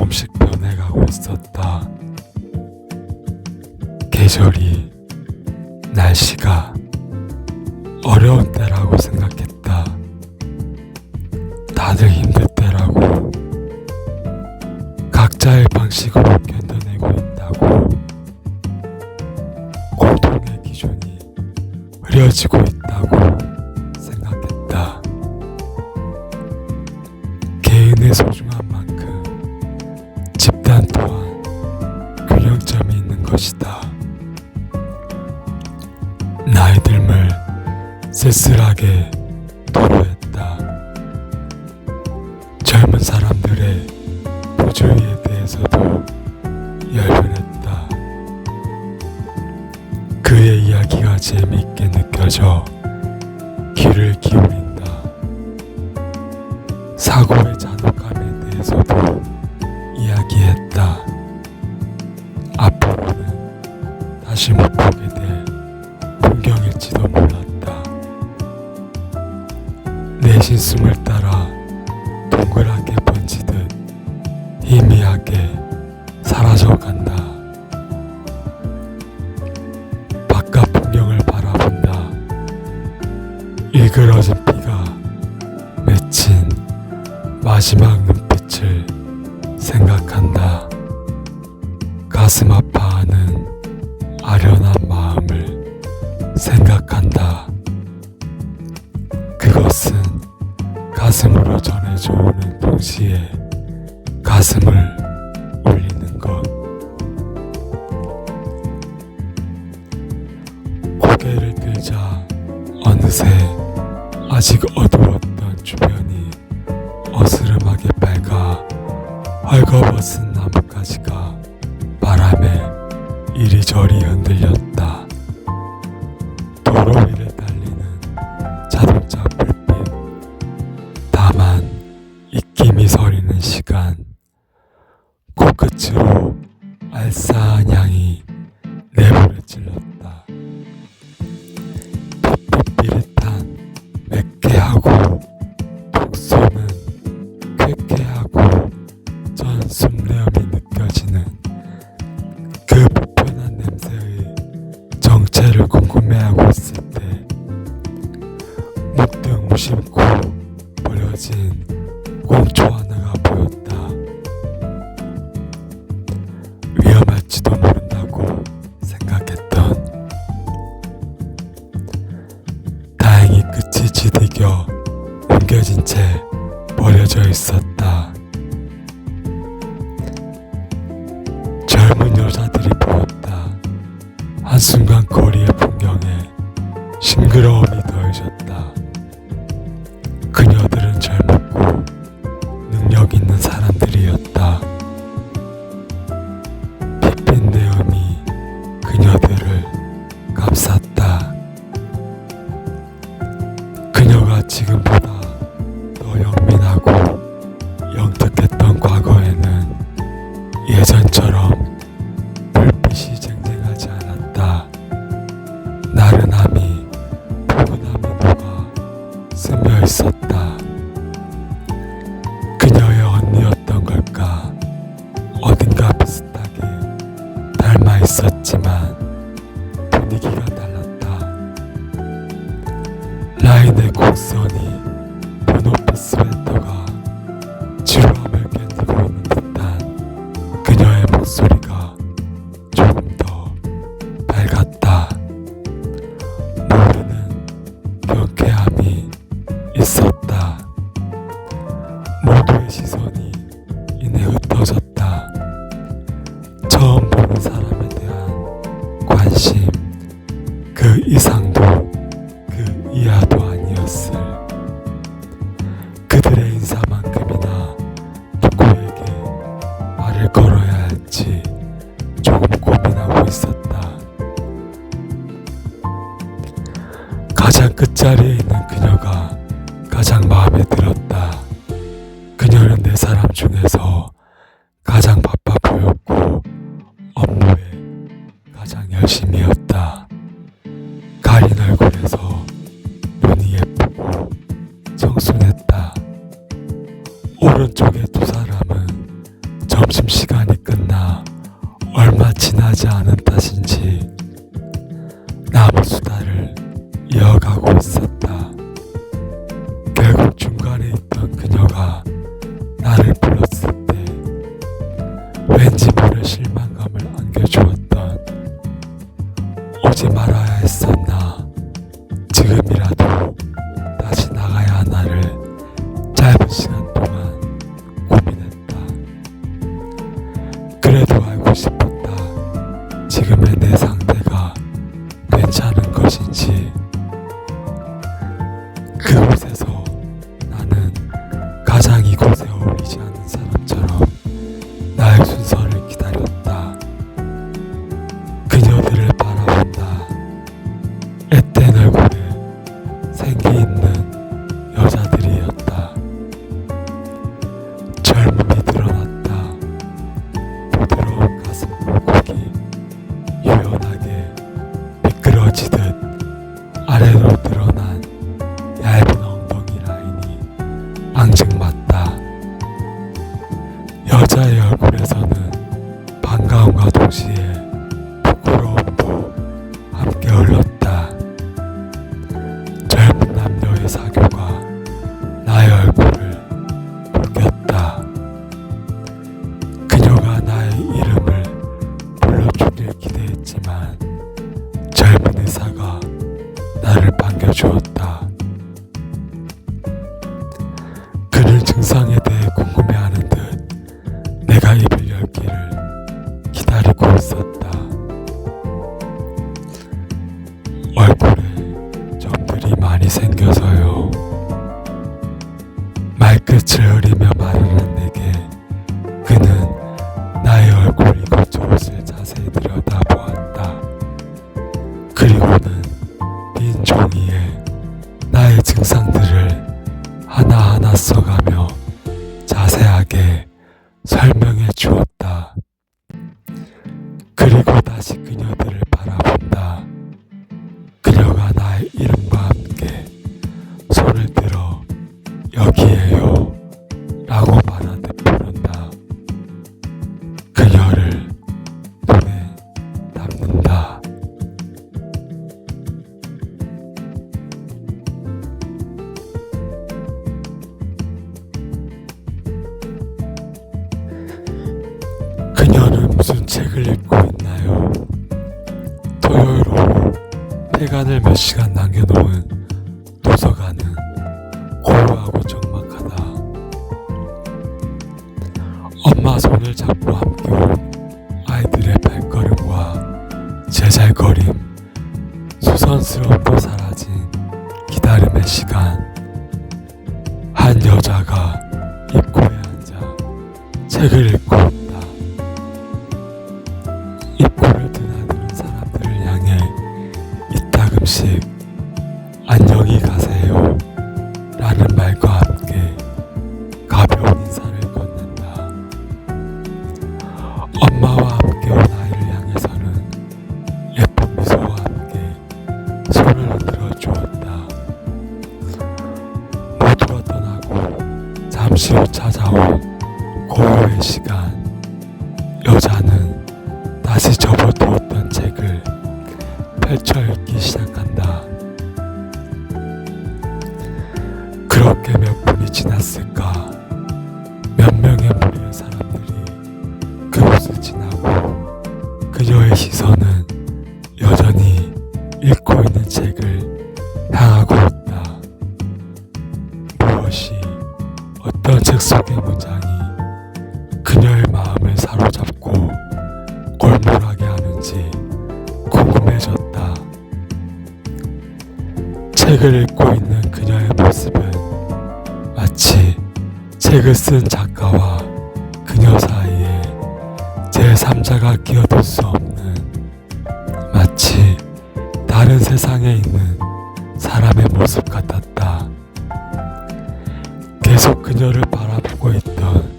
조금씩 변해가고 있었다. 계절이, 날씨가 어려운 때라고 생각했다. 다들 힘들 때라고, 각자의 방식으로 견뎌내고 있다고, 공통의 기준이 흐려지고 있다고 생각했다. 개인의 소중한 만큼 집단 또한 균형점이 있는 것이다. 나이 듦을 쓸쓸하게 토로했다. 젊은 사람들의 부주의에 대해서도 열변했다. 그의 이야기가 재미있게 느껴져 귀를 기울인다. 사고의 잔혹함에 대해서도 이야기했다. 앞으로는 다시 못 보게 될 풍경일지도 몰랐다. 내 신숨을 따라 동그랗게 번지듯 희미하게 사라져간다. 바깥 풍경을 바라본다. 일그러진 피가 맺힌 마지막 눈빛을 생각한다. 가슴 아파하는 아련한 마음을 생각한다. 그것은 가슴으로 전해져 오는 동시에 가슴을 울리는 것. 고개를 들자 어느새 아직 어두웠던 주변이 어스름하게 밝아 헐거벗은 나뭇가지가 바람에 이리저리 흔들렸다. 도로 위를 달리는 자동차 불빛, 다만 입김이 서리는 시간, 코끝으로 알싸한 향이 내부를 찔렀다. 삐릿삐릿한 매캐하고 독소는 쾌쾌하고 전 숨레움이 느껴지는 그 불편한 냄새의 정체를 궁금해하고 있을 때 문득 무심코 버려진 꽁초 하나가 보였다. 위험할지도 모른다고 생각했던, 다행히 끝이 지디겨 옮겨진 채 버려져 있었다. 젊은 여자들이 보였다. 한순간 거리의 풍경에 싱그러움이 더해졌다. 그녀들은 젊고 능력 있는 사람들이었다. 핏빛 내음이 그녀들을 감쌌다. 그녀가 지금보다 더 영민하고 영특했던 과거에는 예전처럼 불빛이 쟁쟁하지 않았다. 나른함이 포근함이 녹아 스며 있었다. 그녀의 언니였던 걸까? 어딘가 비슷하게 닮아 있었지만 분위기가 달랐다. 라인의 곡선이 분홍빛 스웨터가 지루함을 견디고 있는 듯한 그녀의 목소리가 조금 더 밝았다. 모르는 경쾌함이 있었다. 모두의 시선이 이내 흩어졌다. 처음 보는 사람에 대한 관심, 그 이상도 그 이하도 아니었을. 그들의 인사만큼이나 누구에게 말을 걸어야 할지 조금 고민하고 있었다. 가장 끝자리에 있는 그녀가 가장 마음에 들었다. 그녀는 네 사람 중에서 가장 바빠 보였고 업무에 가장 열심이었다. 가린 얼굴에서 눈이 예쁘고 청순했다. 오른쪽의 두 사람은 저 점심시간이 끝나 얼마 지나지 않은 탓인지 남은 수다를 이어가고 있었다. 결국 중간에 있던 그녀가 나를 불렀을 때 왠지 모를 실망감을 안겨주었던 오지 말아야 했었나, 지금이라도 다시 나가야 하나를 짧은 시간 동안 고민했다. 그래도 알고 싶었다. 지금의 내 상태가 괜찮은 것인지. 그곳에서 나는 가장 이곳에 어울리지 않는 사람처럼 나의 순서를 기다렸다. 그녀들을 바라본다. 앳된 얼굴에 생기 있는 여자들이었다. 젊음이 드러났다. 부드러운 가슴 볼곡이 유연하게 미끄러지듯 아래로 드러난 얇은 엉덩이 라인이 앙증맞다. 여자의 얼굴에서는 반가움과 동시에 부끄러움도 함께 흘렀다. 젊은 남녀의 사교가 나의 얼굴을 붉혔다. 그녀가 나의 이름을 불러주길 기대했지만 젊은 의사가 나를 반겨주었다. 그는 증상에 대해 궁금해하는 듯 내가 입을 열기를 기다리고 있었다. 얼굴에 점들이 많이 생겨서요. 말끝을 흐리며 말하는 내게 그는 나의 얼굴 이것저것을 자세히 들여다보았다. 그리고는 빈 종이에 나의 증상들을 하나하나 써가며 자세하게 설명해 주었다. 그리고 다시 그녀들을 바라본다. 그녀가 나의 이름과 함께 손을 들어 여기에요 라고 말하듯 부른다. 그녀를 눈에 담는다. 그녀는 무슨 책을 읽고 있나요? 토요일 오후 폐간을 몇 시간 남겨놓은 도서관은 고요하고 적막하다. 엄마 손을 잡고 함께 온 아이들의 발걸음과 제잘거림, 수선스럽고 사라진 기다림의 시간. 한 여자가 입구에 앉아 책을 읽고 있다. 입구를 드나드는 사람들을 향해 이따금씩 안녕히 가세요 라는 말과 함께 가벼운 인사를 건넨다. 엄마와 함께 온 아이를 향해서는 예쁜 미소와 함께 손을 흔들어 주었다. 모두가 떠나고 잠시 후 찾아온 고요의 시간. 여자는 다시 접어두었던 책을 펼쳐 읽기 시작한다. 그렇게 몇 분이 지났을까? 몇 명의 무리의 사람들이 그곳을 지나고 그녀의 시선은 여전히 읽고 있는 책을 향하고 있다. 무엇이, 어떤 책 속의 문장이 그녀의 마음을 사로잡고 골몰하게 하는지 궁금해졌다. 책을 읽고 있는 그녀의 모습은 마치 책을 쓴 작가와 그녀 사이에 제3자가 끼어들 수 없는, 마치 다른 세상에 있는 사람의 모습 같았다. 계속 그녀를 바라보고 있던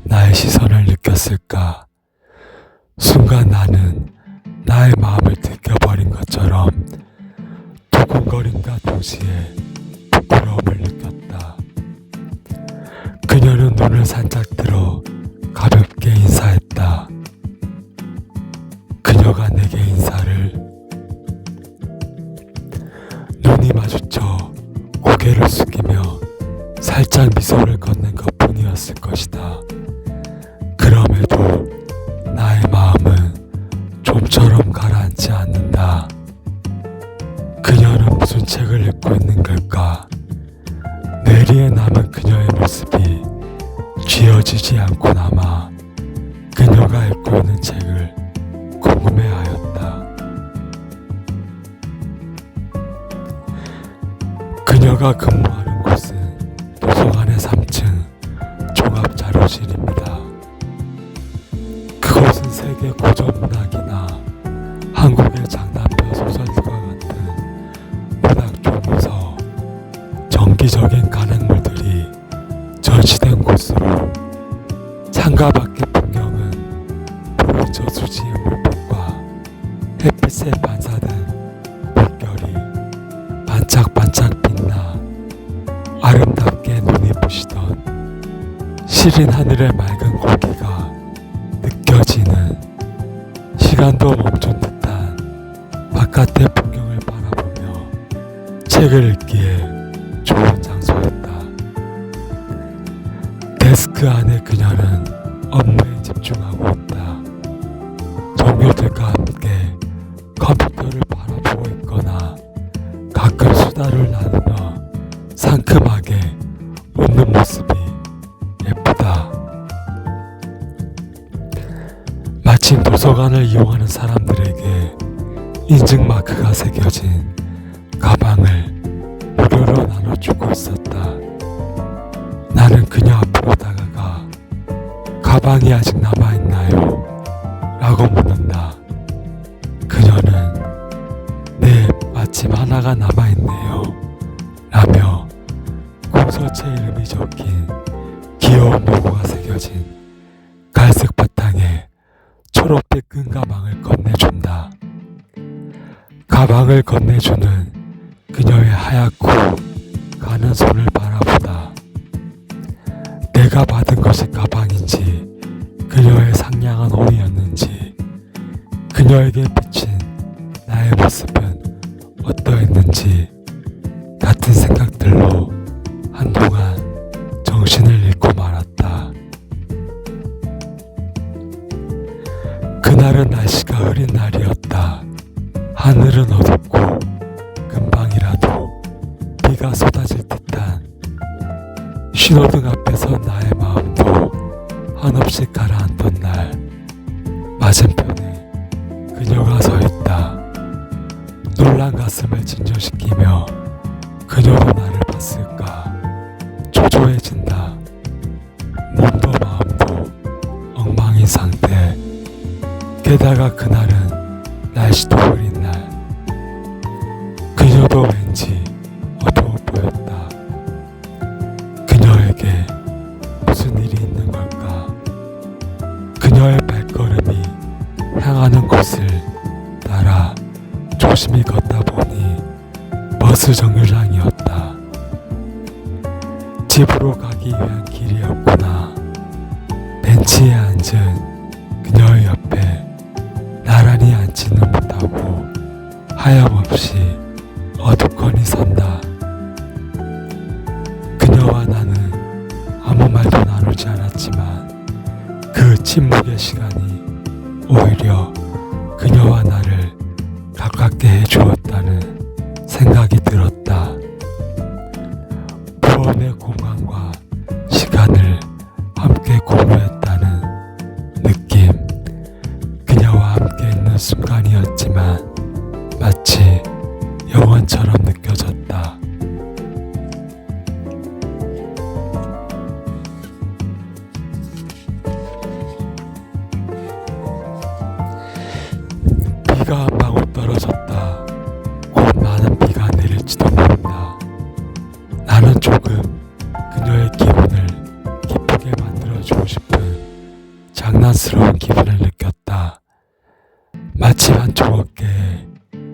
나의 시선을 느꼈을까? 순간 나는 나의 마음을 들켜버린 것처럼 두근거림과 동시에 부끄러움을 느꼈다. 그녀는 눈을 살짝 들어 가볍게 인사 그럼에도 나의 마음은 좀처럼 가라앉지 않는다. 그녀는 무슨 책을 읽고 있는 걸까? 뇌리에 남은 그녀의 모습이 지워지지 않고 남아 그녀가 읽고 있는 책을 궁금해하였다. 그녀가 근무하는 곳은 도서관의 3층 종합자료실입니다. 그곳은 세계 고전문학이나 한국의 장난표 소설과 같은 문학 종류서 정기적인 간행물들이 전시된 곳으로 창가 밖의 풍경은 푸른 저수지의 물빛과 햇빛에 반사된 물결이 반짝반짝 빛나 아름답게 눈이 부시던 시린 하늘의 맑은 공기가 느껴지는 시간도 멈춘 듯한 바깥의 풍경을 바라보며 책을 읽기에 좋은 장소였다. 데스크 안에 그녀는 업무에 집중하고 있다. 동료들과 함께 컴퓨터를 바라보고 있거나 가끔 수다를 나누며 상큼하게 웃는 모습이 예쁘다. 마침 도서관을 이용하는 사람들에게 인증 마크가 새겨진 가방을 무료로 나눠주고 있었다. 나는 그녀 앞으로 다가가 가방이 아직 남아있나요? 라고 묻는다. 그녀는 네, 마침 하나가 남아있네요 라며 공서체 이름이 적힌 귀여운 로고가 새겨진 갈색 바탕에 초록빛 끈 가방을 건네준다. 가방을 건네주는 그녀의 하얗고 가는 손을 바라보다 내가 받은 것이 가방인지 그녀의 상냥한 호의였는지 그녀에게 비친 나의 모습은 어떠했는지 같은 생각들로 한동안 정신을 잃고 말았다. 그날은 날씨가 흐린 날이었다. 하늘은 어둡고 금방이라도 비가 쏟아질 듯한 신호등 앞에서 나의 마음도 한없이 가라앉던 날 맞은편에 그녀가 서 있다. 놀란 가슴을 진정시키며 그녀도 나를 봤을까 초조해진다. 몸도 마음도 엉망인 상태. 게다가 그날은 날씨도 흐린 날. 그녀도 왠지 어두워 보였다. 그녀에게 무슨 일이 있는 걸까? 그녀의 발걸음이 향하는 곳을 따라 조심히 걷다 보니 버스 정류장이었다. 집으로 가기 위한 길이었구나. 벤치에 앉은 그녀의 옆에 나란히 앉지는 못하고 하염없이 어둡거니 선다. 그녀와 나는 아무 말도 나누지 않았지만 그 침묵의 시간이 오히려 그녀와 나를 가깝게 해주었다는 생각이 들었다. 무언의 공간과 시간을 함께 공유했다는 느낌. 그녀와 함께 있는 순간이었지만 마치 영원처럼 느껴졌다. 비가 한 방울 떨어졌다. 곧 많은 비가 내릴지도 모른다. 나는 조금 그녀의 기분을 기쁘게 만들어주고 싶은 장난스러운 기분을 느꼈다. 마치 한쪽 어깨에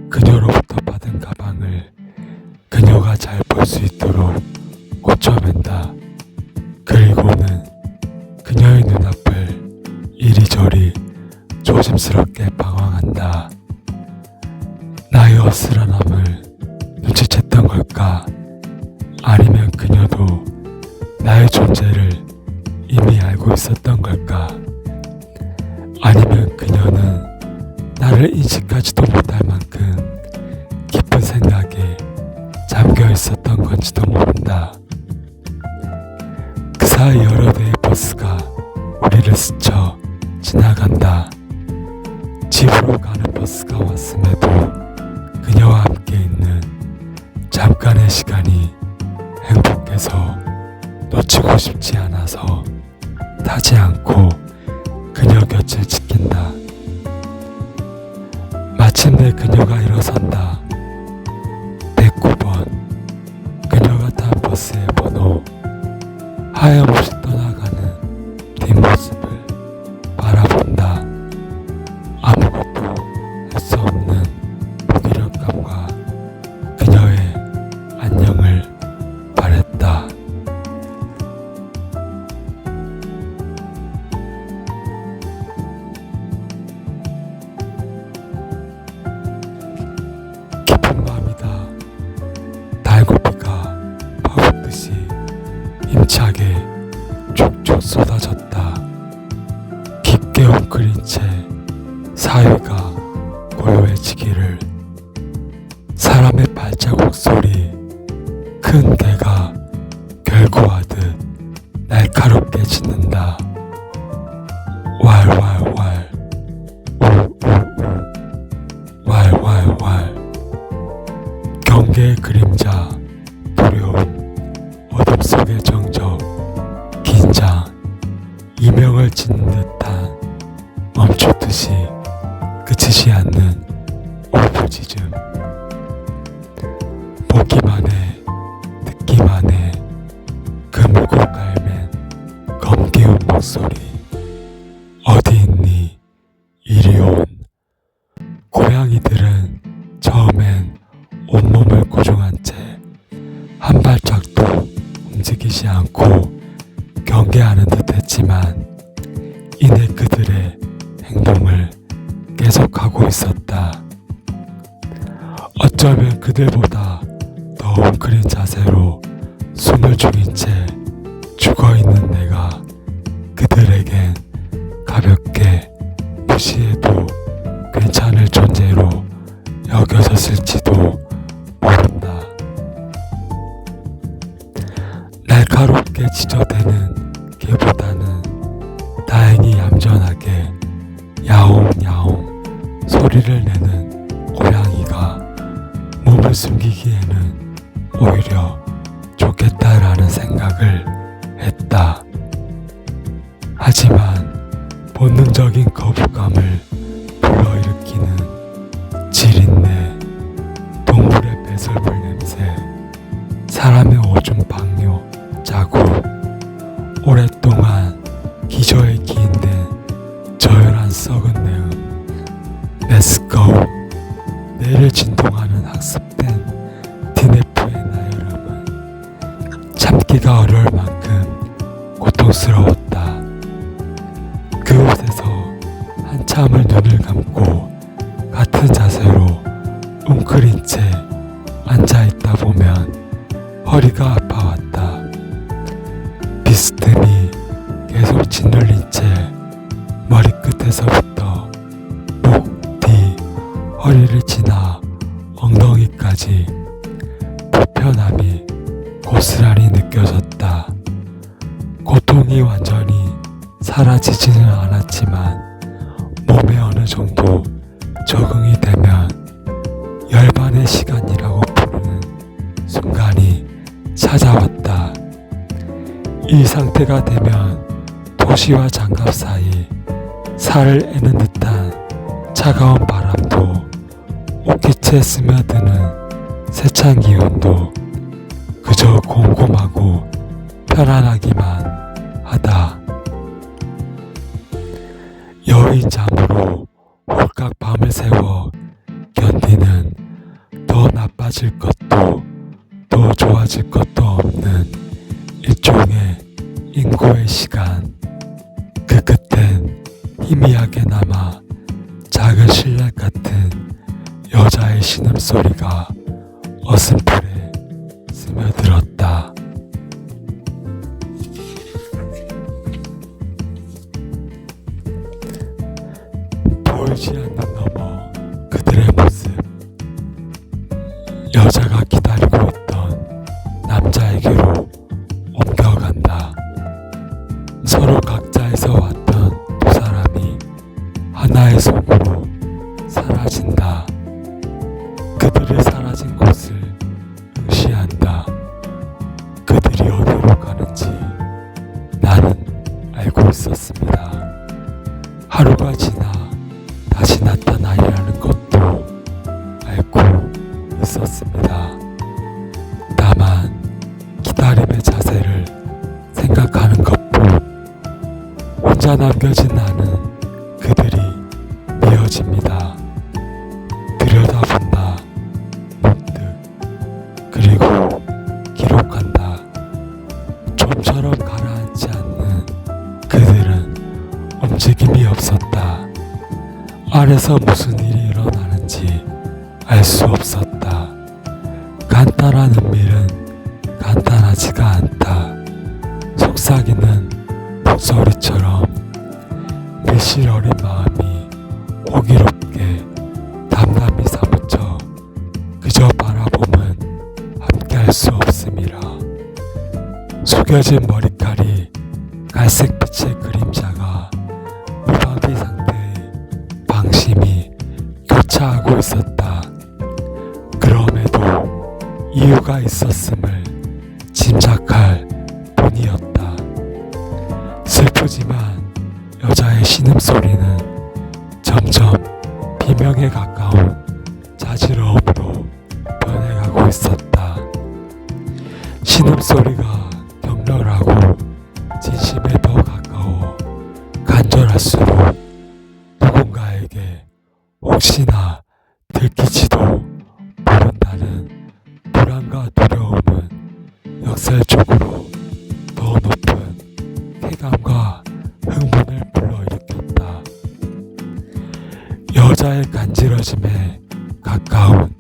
그녀로부터 받은 가방을 그녀가 잘 볼 수 있도록 꽂혀맨다. 그리고는 그녀의 눈앞을 이리저리 조심스럽게 방황한다. 나의 어슬한함을 눈치챘던 걸까? 아니면 그녀도 나의 존재를 이미 알고 있었던 걸까? 나를 인식하지도 못할 만큼 깊은 생각에 잠겨 있었던 건지도 모른다. 그 사이 여러 대의 버스가 우리를 스쳐 지나간다. 집으로 가는 버스가 왔음에도 그녀와 함께 있는 잠깐의 시간이 행복해서 놓치고 싶지 않아서 타지 않고 그녀 곁을 지킨다. 마침내 그녀가 일어선다. 109번. 그녀가 탄 버스의 번호. 하염없이 떠나가는 뒷모습을 바라본다. 아무것도 할 수 없는 무기력감과 그녀의 안녕을 바랬다. 깊은 밤이다. 달고비가 파묻듯이 힘차게 쭉쭉 쏟아졌다. 깊게 웅크린 채 사위가 고요해지기를. 사람의 발자국 소리. 큰 개가 결구하듯 날카롭게 짖는다. 왈왈왈 우우우 왈왈왈. 경계의 그림자. 두려움. 어둠 속의 정적. 긴장. 이명을 짓는 듯한 멈추듯이 그치지 않는 울부짖음. 보기만 해 듣기만 해 그물고 갈맨 검기운 목소리. 어디 있니 이리 온. 고양이들은 처음엔 온몸을 고정한 채 한 발짝도 움직이지 않고 경계하는 듯 했지만 이내 그들의 행동을 계속하고 있었다. 어쩌면 그들보다 더 웅크린 자세로 숨을 죽인 채 죽어있는 내가 그들에겐 가볍게 무시해도 괜찮을 존재로 여겨졌을지도 모른다. 날카롭게 지저대는 개보다는 다행히 얌전하게 야옹야옹 소리를 내는 고양이가 몸을 숨기기에는 오히려 좋겠다라는 생각을 했다. 하지만 본능적인 거부감을 불러일으키는 지린내, 동물의 배설물 냄새, 사람의 오줌 방뇨 자국, 오랫동안 기저에 기인된 저열한 썩은 내음. 렛츠고. 뇌를 진동하는 학습된 디네프의 나열음은 참기가 어려울 만큼 고통스러웠다. 그곳에서 한참을 눈을 감고 같은 자세로 웅크린 채 앉아있다 보면 허리가 아파왔다. 비스듬히 계속 짓눌린 채 머리끝에서부터 목 뒤 허리를 지나 엉덩이까지 불편함이 고스란히 느껴졌다. 고통이 완전히 사라지지는 않았지만 몸에 어느 정도 적응이 되면 열반의 시간이라고 부르는 순간이 찾아왔다. 이 상태가 되면 도시와 장갑 사이 살을 애는 듯한 차가운 바람도 옷깃에 스며드는 세찬 기운도 그저 곰곰하고 편안하기만 하다. 여인 잠으로 홀깍 밤을 새워 견디는 더 나빠질 것도 더 좋아질 것도 없는 일종의 인고의 시간. 그 끝엔 희미하게 남아 작은 신랄 같은 여자의 신음소리가 어슴풀에 스며들었다. 보이지 않는 너머 하나의 속으로 사라진다. 그들이 사라진 곳을 응시한다. 그들이 어디로 가는지 나는 알고 있었습니다. 하루가 지나 다시 나타나리라는 것도 알고 있었습니다. 다만 기다림의 자세를 생각하는 것뿐. 혼자 남겨진 나는 그들이 이어집니다. 들여다본다. 문득. 그리고 기록한다. 좀처럼 가라앉지 않는 그들은 움직임이 없었다. 아래서 무슨 일이 일어나는지 알 수 없었다. 간단한 은밀은 간단하지가 않다. 속삭이는 목소리처럼 밀실 어린 마음이 호기롭게 담담히 사무쳐 그저 바라보면 함께할 수 없음이라. 숙여진 머리칼이 갈색빛의 그림자가 무방비 상태의 방심이 교차하고 있었다. 그럼에도 이유가 있었음을 짐작할 뿐이었다. 슬프지만 여자의 신음소리는 점점 비명에 가까운 자지러움으로 변해가고 있었다. 신음소리가 격렬하고 진심에 더 가까워 간절할수록 누군가에게 혹시나 들킬지도 모른다는 불안과 두려움은 역설적으로 더 높은 쾌감과 흥분을 불러일으켰다. 여자의 간지러짐에 가까운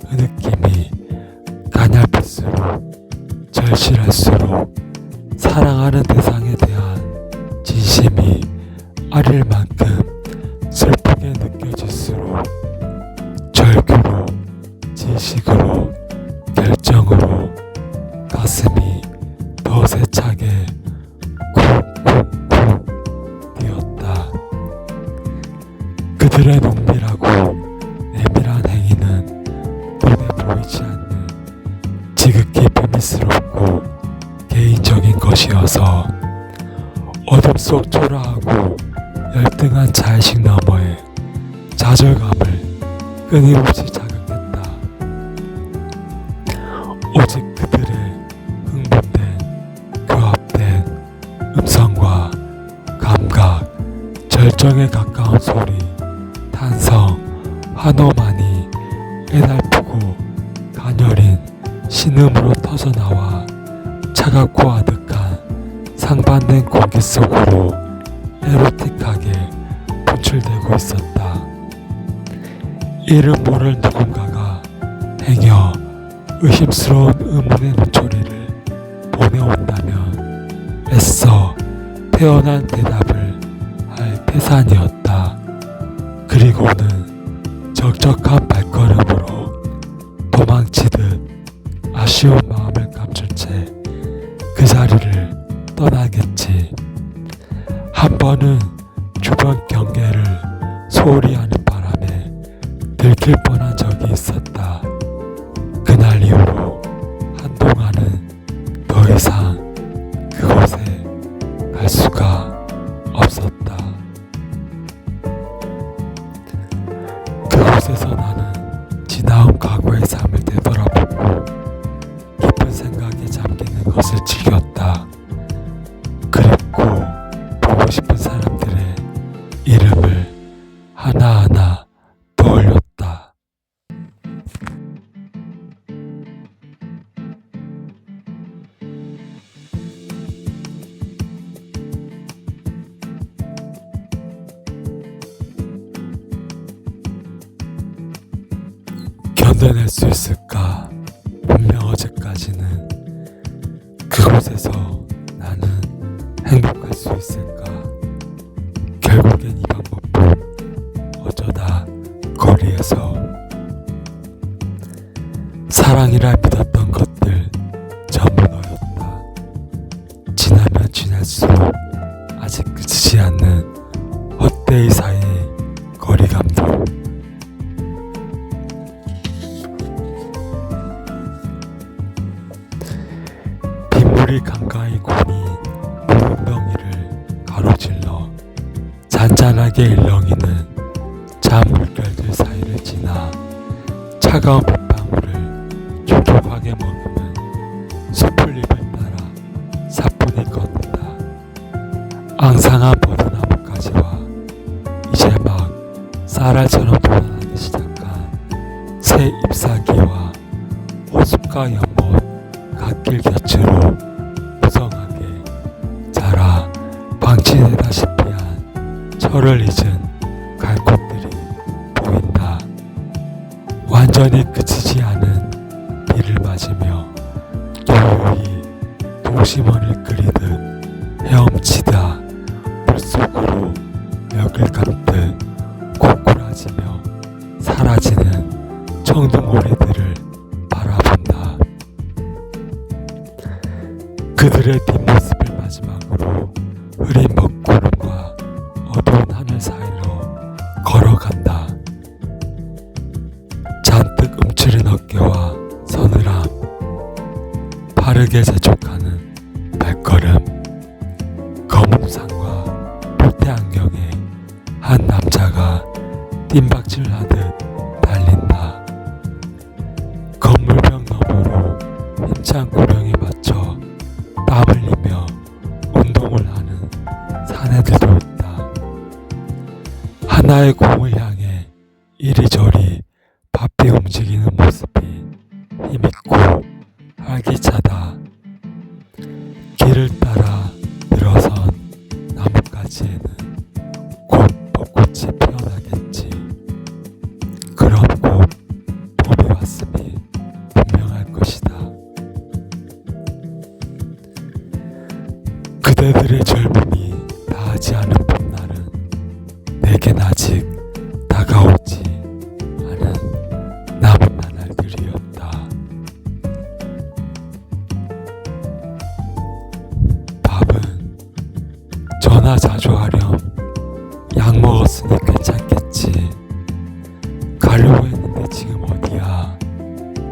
그 느낌이 가냘릴수록 절실할수록 사랑하는 대상에 대한 진심이 아릴 만큼 슬프게 느껴질수록 절규로, 지식으로, 결정으로 가슴이 더 세차게 쿵쿵쿵 뛰었다. 그들의 농밀하고 내밀한 행위는 눈에 보이지 않는 지극히 비밀스럽고 개인적인 것이어서 어둠 속 초라하고 열등한 자의식 너머의 좌절감을 끊임없이 자극했다. 오직 그들의 흥분된, 교합된 음성과 감각, 절정에 가까운 소리, 탄성, 환호만이 애달프고 가녀린 신음으로 터져나와 차갑고 아득한 상반된 공기 속으로 에로틱하게 분출되고 있었다. 이름 모를 누군가가 행여 의심스러운 의문의 눈초리를 보내온다면 애써 태어난 대답을 할 태산이었다. 그리고는 적적한 발걸음으로 도망치듯 아쉬운 마음을 감출 채 그 자리를 떠나겠지. 한 번은 주변 경계를 소홀히 하는 바람에 들킬 뻔한 적이 있었다. 그날 이후로 한동안은 더 이상 그곳에 갈 수가 없었다. 그곳에서 나는 지나온 과거의 삶을 되돌아보고 깊은 생각에 잠기는 것을 즐겼다. 그립고 보고 싶은 사람들의 이름을 하나하나 떠올렸다. 견뎌낼 수 있을까? 분명 어제까지는 그곳에서 나는 행복할 수 있을까? 결국엔 이 방법뿐. 어쩌다 거리에서 사랑이라 믿었던 것들 전부 너였다. 지나면 지날수록 아직 그치지 않는 헛되이 사이의 바닥에 일렁이는 잔 물결들 사이를 지나 차가운 빗방울을 촉촉하게 머금은 숲풀잎을 따라 사뿐히 걷는다. 앙상한 버드나무까지와 이제 막 쌀알처럼 돋아나기 시작한 새 잎사귀와 호숫가 연못 갓길 곁으로 무성하게 자라 방치되다시피 한 철을 잊은 갈꽃들이 보인다. 완전히 그치지 않은 비를 맞으며 유유히 동심원을 그리듯 헤엄치다 물속으로 멱을 감듯 고꾸라지며 사라지는 청둥오리들을 바라본다. 그들의 뒷모습을 마지막으로 흐린 먹구름과 어두운 하늘 사이로 걸어간다. 잔뜩 움츠린 어깨와 서늘함, 바르게 재촉하는 발걸음, 검은상과 뿔테 안경에 한 남자가 뜀박질하듯 달린다. 건물벽 너머로 힘찬 구령에 맞춰 땀 흘리며 운동을 하는 사내들도 있다. 하나의 공을 향해 이리저리 바삐 움직이는 모습이 힘있고 활기차다. 길을 따라 늘어선 나뭇가지에는 곧 벚꽃이 피어나겠지. 그럼 곧 봄이 왔음이 분명할 것이다. 그대들의 젊음이 다하지 않은 봄날은 내겐 아직 다가오지 않은 남은 나날들이었다. 밥은 전화 자주 하렴. 약 먹었으니 괜찮겠지. 가려고 했는데 지금 어디야.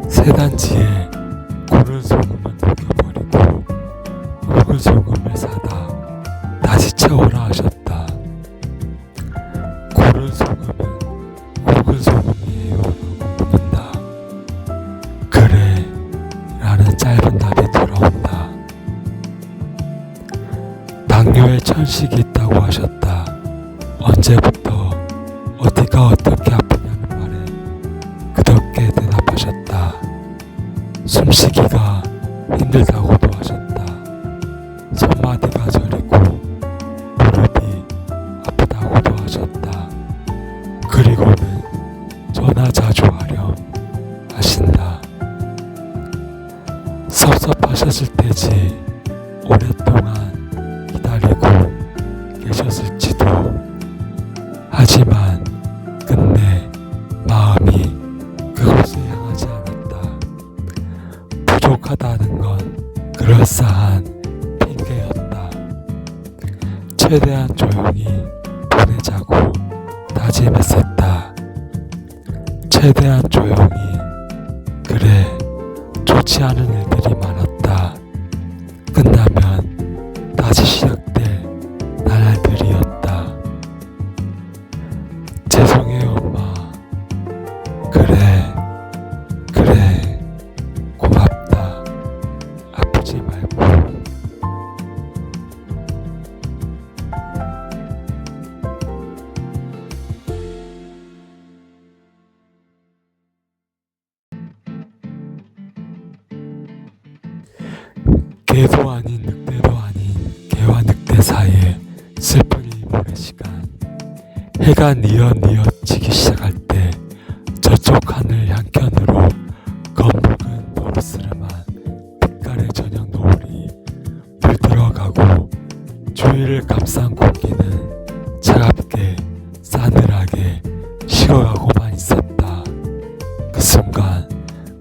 세단지에 고른 소금은 녹여버리고 굵은 소금을 사다 다시 채워라 하셨다. 고른 소금은 굵은 소금이에요 라고 묻는다. 그래 라는 짧은 답이 들어온다. 당뇨에 천식이 있다고 하셨다. 언제부터 어디가 어떻게 아프냐는 말에 그덕게 대답하셨다. 숨쉬기가 힘들다고도 하셨다. 손마디가 저리고 무릎이 아프다고도 하셨다. 그리고는 전화 자주 하렴 하신다. 섭섭하셨을 테지. 오랫동안 기다리고 계셨을지도. 하지만 끝내 마음이 그곳을 향하지 않았다. 부족하다는 건 그럴싸한 핑계였다. 최대한 조용히 보내자고 다짐했었다. 최대한 조용히. 그래, 좋지 않은 일들이 많았다. 끝나면 다시 시작될 나날들이었다. 죄송해요 엄마. 그래 고맙다. 아프지 말고. 개도 아닌 늑대도 아닌 개와 늑대 사이에 슬픈 이 모래시간. 해가 뉘엿뉘엿 지기 시작할 때 저쪽 하늘 한켠으로 검붉은 노르스름한 빛깔의 저녁 노을이 물들어가고 주위를 감싼 공기는 차갑게 싸늘하게 식어가고만 있었다. 그 순간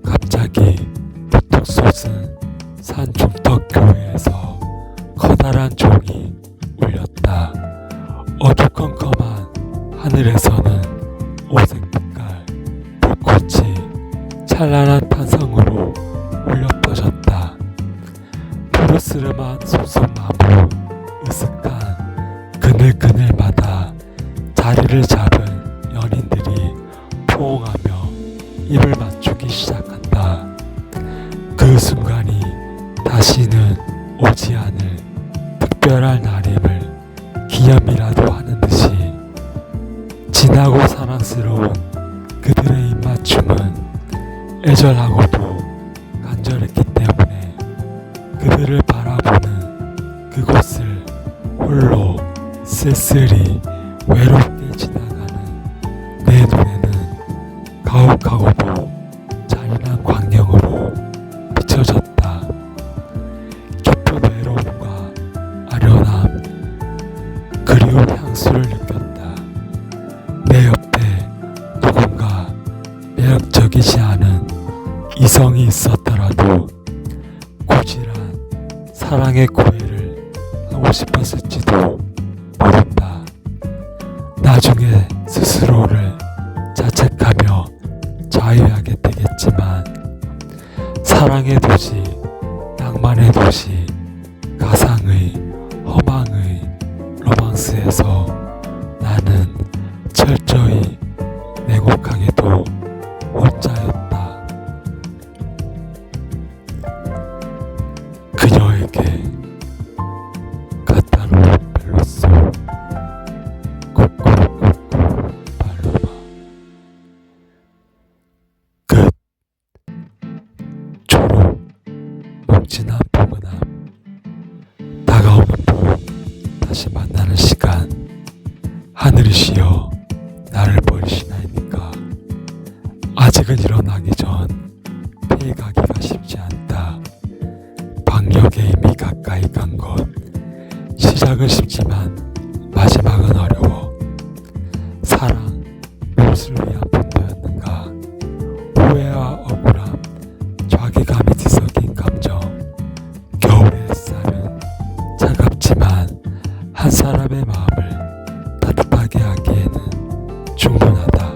갑자기 부쩍 솟은 산 중턱 교회에서 커다란 종이 울렸다. 어두컴컴한 하늘에서는 오색빛깔 불꽃이 찬란한 탄성으로 울려 퍼졌다. 푸르스름한 소송나무 으슥한 그늘그늘마다 포옹하며 입을 맞추기 시작한다. 그 순간이 다시는 오지 않을 특별한 날임을 기념이라도 하는 듯이 진하고 사랑스러운 그들의 입맞춤은 애절하고도 간절했기 때문에 그들을 바라보는 그곳을 홀로 쓸쓸히 외롭게 지나가는 내 눈에는 가혹하고도 잔인한 광경으로 비춰졌다. 깊은 외로움과 아련함, 그리운 향수를 느꼈다. 내 옆에 누군가 매력적이지 않은 이성이 있었더라도 고질한 사랑의 고해를 하고 싶었을지도 모른다. 나중에 스스로를 자책하며 자유하게 되겠지만 사랑의 도시, 낭만의 도시, 가상의, 허망의 로망스에서 나는 철저히 냉혹하게도 혼자였다. 그녀에게 갖다 놓은 벨로소 꼬꼬꼬꼬 발로마. 끝. 초록 녹진한 포근함, 다가오는 봄, 다시 만나는 시간. 하늘이 쉬어 나를 버리시나이니까 아직은 일어나기 전 피해가기가 쉽지 않다. 방역에 이미 가까이 간 것. 시작은 쉽지만 마지막은 어려워. 사랑, 무엇을 위한 분도였는가. 후회와 억울함, 좌기감이 뒤섞인 감정. 겨울의 햇살은 차갑지만 한 사람의 마음을 따뜻하게 하기에는 충분하다.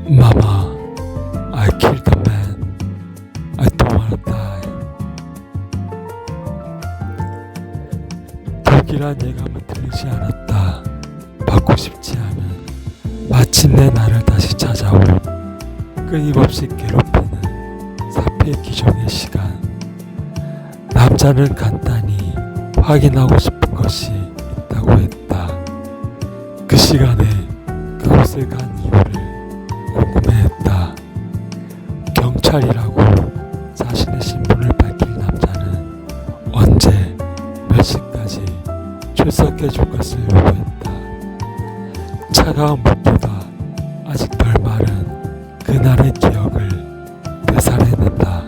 Mama, I killed the man. I don't wanna die. 독이란 예감은 들리지 않았다. 받고 싶지 않은 마침내 나를 다시 찾아올 끊임없이 괴롭히는 사피의 기종의 시간. 남자는 간단히 확인하고 싶은 것이 있다고 했다. 그 시간에 그곳에 간 이유를 궁금해했다. 경찰이라고 자신의 신분을 밝힐 남자는 언제 몇 시까지 출석해 줄 것을 요구했다. 차가운 물기가 아직 덜 마른 그날의 기억을 되살해낸다.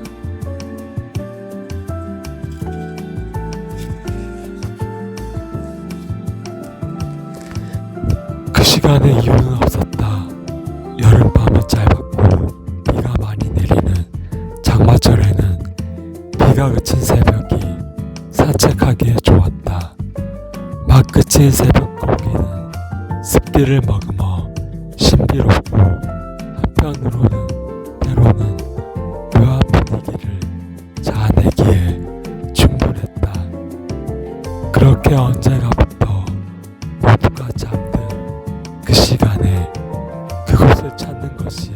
그 시간에 이유는 없었다. 여름밤은 짧았고 비가 많이 내리는 장마철에는 비가 그친 새벽이 산책하기에 좋았다. 막 그친 새벽 공기는 습기를 머금어 신비롭고 한편으로는 때로는 묘한 분위기를 자아내기에 충분했다. 그렇게 언제가부터 모두가 잠든 그 시간에 그곳을 찾는 것이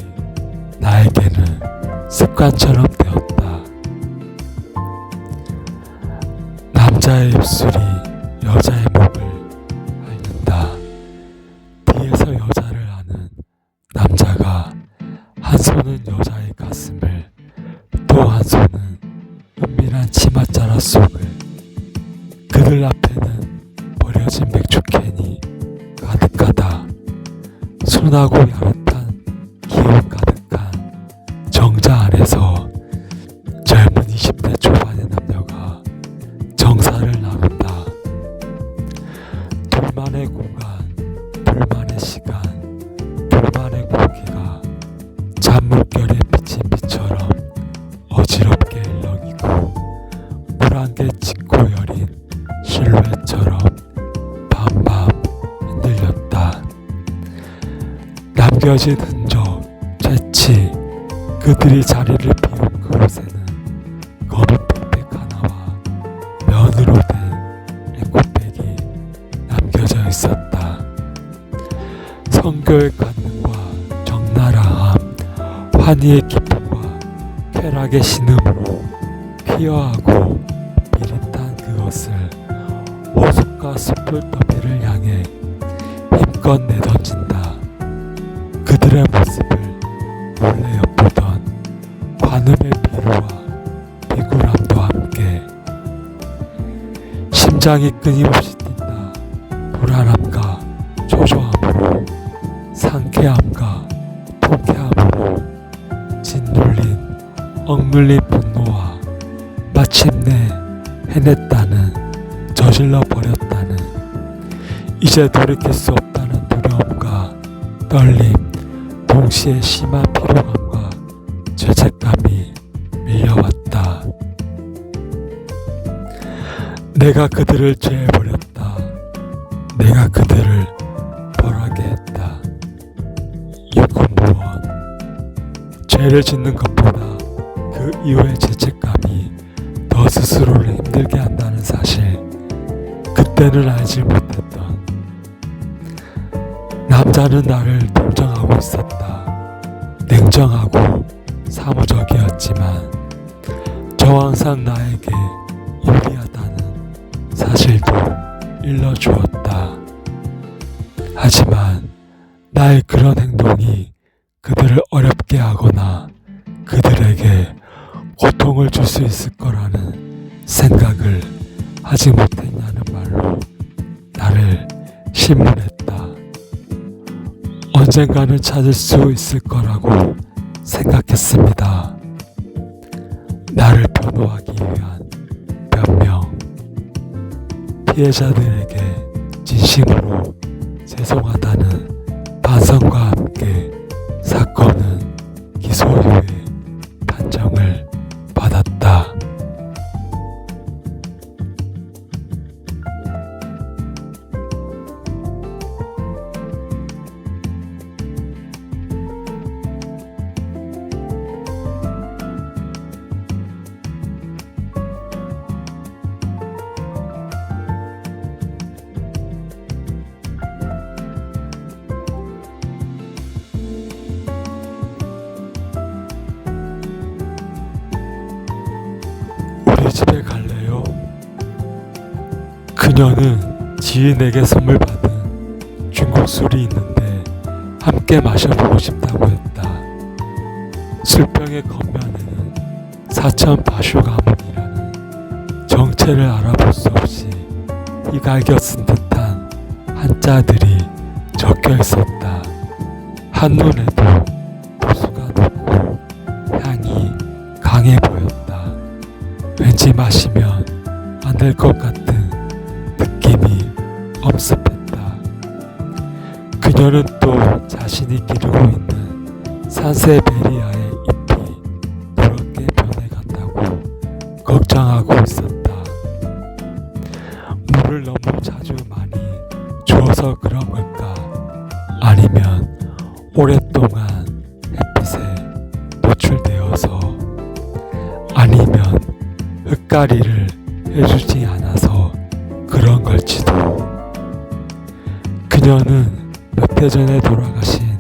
나에게는 습관처럼 되었다. 남자의 입술이 여자의 목을 핥는다. 뒤에서 여자를 아는 남자가 한 손은 여자의 가슴을, 또 한 손은 은밀한 치맛자락 속을. 그들 앞에는 버려진 맥주캔이 가득하다. 순하고 야릇한 기운 가득한 정자 안에서 젊은 20대 초반의 남녀가 정사를 나눈다. 둘만의 공간, 둘만의 시간, 둘만의 공기가 잔물결에 비친 빛처럼 어지럽게 일렁이고 물 한 개 짙고 여린 실루엣처럼 밤밤 흔들렸다. 남겨진 흔적, 채취, 그들이 자리를 비운 그곳에는 검은 백팩 하나와 면으로 된 에코백이 남겨져 있었다. 성교의 관능과 적나라함, 환희의 기쁨과 쾌락의 신음으로 퀴어하고 비릿한 그것을 호숫가 숯불 더미를 향해 힘껏 내던진다. 그들의 모습을 몰래 엿보던 관음의 비루와 비굴함도 함께 심장이 끊임없이 뛴다. 불안함과 초조함으로 상쾌함과 통쾌함으로 짓눌린 억눌린 분노와 마침내 해냈다는 저질러 버렸다는 이제 돌이킬 수 없다는 두려움과 떨림 동시에 심한 피로감과 죄책감이 밀려왔다. 내가 그들을 죄해버렸다. 내가 그들을 벌하게 했다. 이건 무엇? 죄를 짓는 것보다 그 이후의 죄책감이 더 스스로를 힘들게 한다는 사실, 그때는 알지 못했던. 남자는 나를 동정하고 있었다. 냉정하고 사무적이었지만 저 항상 나에게 유리하다는 사실도 일러주었다. 하지만 나의 그런 행동이 그들을 어렵게 하거나 그들에게 고통을 줄 수 있을 거라는 생각을 하지 못했냐는 말로 나를 신문했다. 언젠가는 찾을 수 있을 거라고 생각했습니다. 나를 변호하기 위한 변명. 피해자들에게 진심으로 죄송하다는 반성과 함께 사건은 기소유예 판정을 받았다. 우리 집에 갈래요? 그녀는 지인에게 선물 받은 중국 술이 있는데 함께 마셔보고 싶다고 했다. 술병의 겉면에는 사천 바슈 가문이라는 정체를 알아볼 수 없이 이갈겨 쓴 듯한 한자들이 적혀 있었다. 한눈에도 도수가 높고 향이 강해 보였다. 왠지 마시면 안 될 것 같은 느낌이 엄습했다. 그녀는 또 자신이 기르고 있는 산세베리아의 잎이 그렇게 변해간다고 걱정하고 있었다. 물을 너무 자주 많이 주어서 그런 걸까? 아니면 오랫동안 햇빛에 노출되어서, 아니면 흙가리를 해주지 않아서 그런 걸지도. 그녀는 몇 해 전에 돌아가신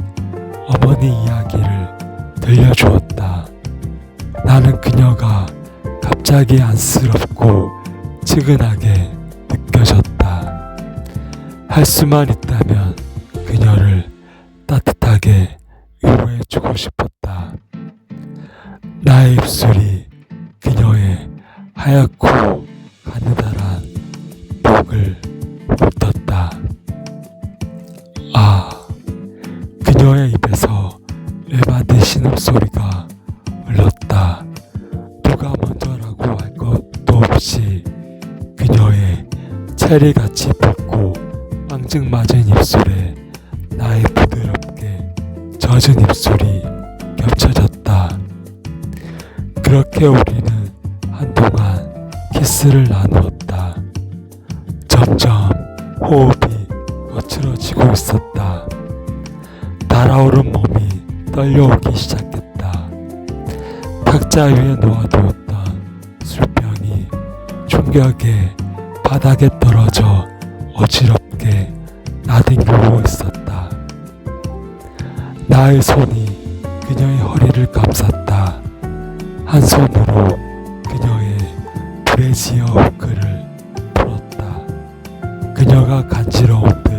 어머니 이야기를 들려주었다. 나는 그녀가 갑자기 안쓰럽고 측은하게 느껴졌다. 할 수만 있다면 그녀를 따뜻하게 위로해주고 싶었다. 나의 입술이 그녀의 하얗고 가느다란 목을 훑었다. 아, 그녀의 입에서 레바드 신음소리가 흘렀다. 누가 먼저라고 할 것도 없이 그녀의 체리같이 붉고 앙증맞은 입술에 나의 부드럽게 젖은 입술이 겹쳐졌다. 그렇게 우리는 한동안 키스를 나누었다. 점점 호흡이 거칠어지고 있었다. 달아오른 몸이 떨려오기 시작했다. 탁자 위에 놓아두었던 술병이 충격에 바닥에 떨어져 어지럽게 나뒹굴고 있었다. 나의 손이 그녀의 허리를 감쌌다. 한 손으로 그녀의 브래지어 후크를 풀었다. 그녀가 간지러운 듯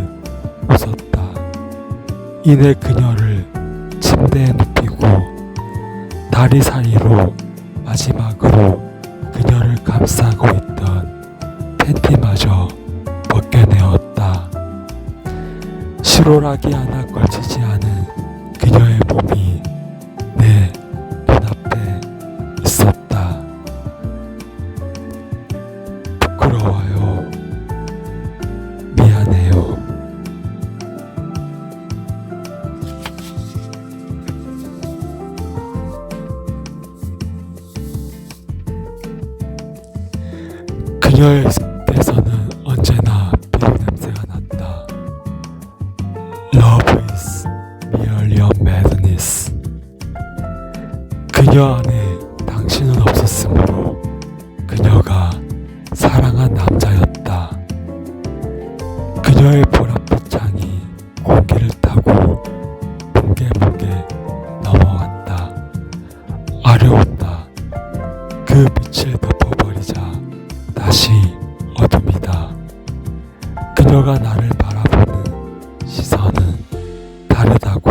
웃었다. 이내 그녀를 침대에 눕히고 다리 사이로 마지막으로 그녀를 감싸고 있던 팬티마저 벗겨내었다. 실오라기 하나 걸치지 않은 그녀의 몸이 내 눈앞에 있었다. 부끄러워요. 미안해요. 그녀의 손에서는 언제나 비누 냄새가 났다. Love is merely a madness. 그녀 안에 당신은 없었으므로 그녀가 사랑한 남자였다. 그녀의 보랏빛 창이 공기를 타고 뭉게뭉게 넘어갔다. 아려온다. 그 빛을 덮어버리자 다시 어둠이다. 그녀가 나를 바라보는 시선은 다르다고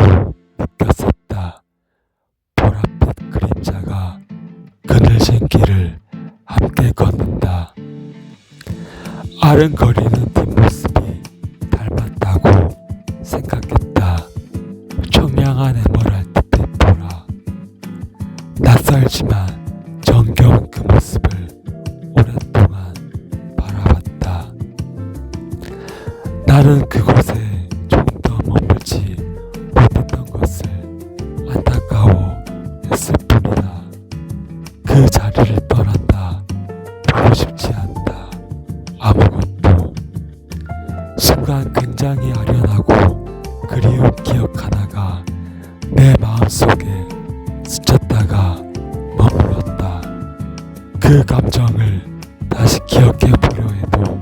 느꼈었다. 보랏빛 그림자가 그늘진 길을 함께 걷는다. 아른거리는 뒷모습이 닮았다고 생각했다. 청량한 에메랄드빛 보라. 낯설지만 정겨운 그 모습을 오랫동안 바라봤다. 나는 그곳에 조금 더 머물지 못했던 것을 안타까워했을 뿐이다. 그 자리를 떠난다. 보고 싶지 않다. 아무것도. 순간 굉장히 아련하고 그리운 기억 하나가 내 마음속에 스쳤다가 머물렀다. 그 감정을 다시 기억해 보려 해도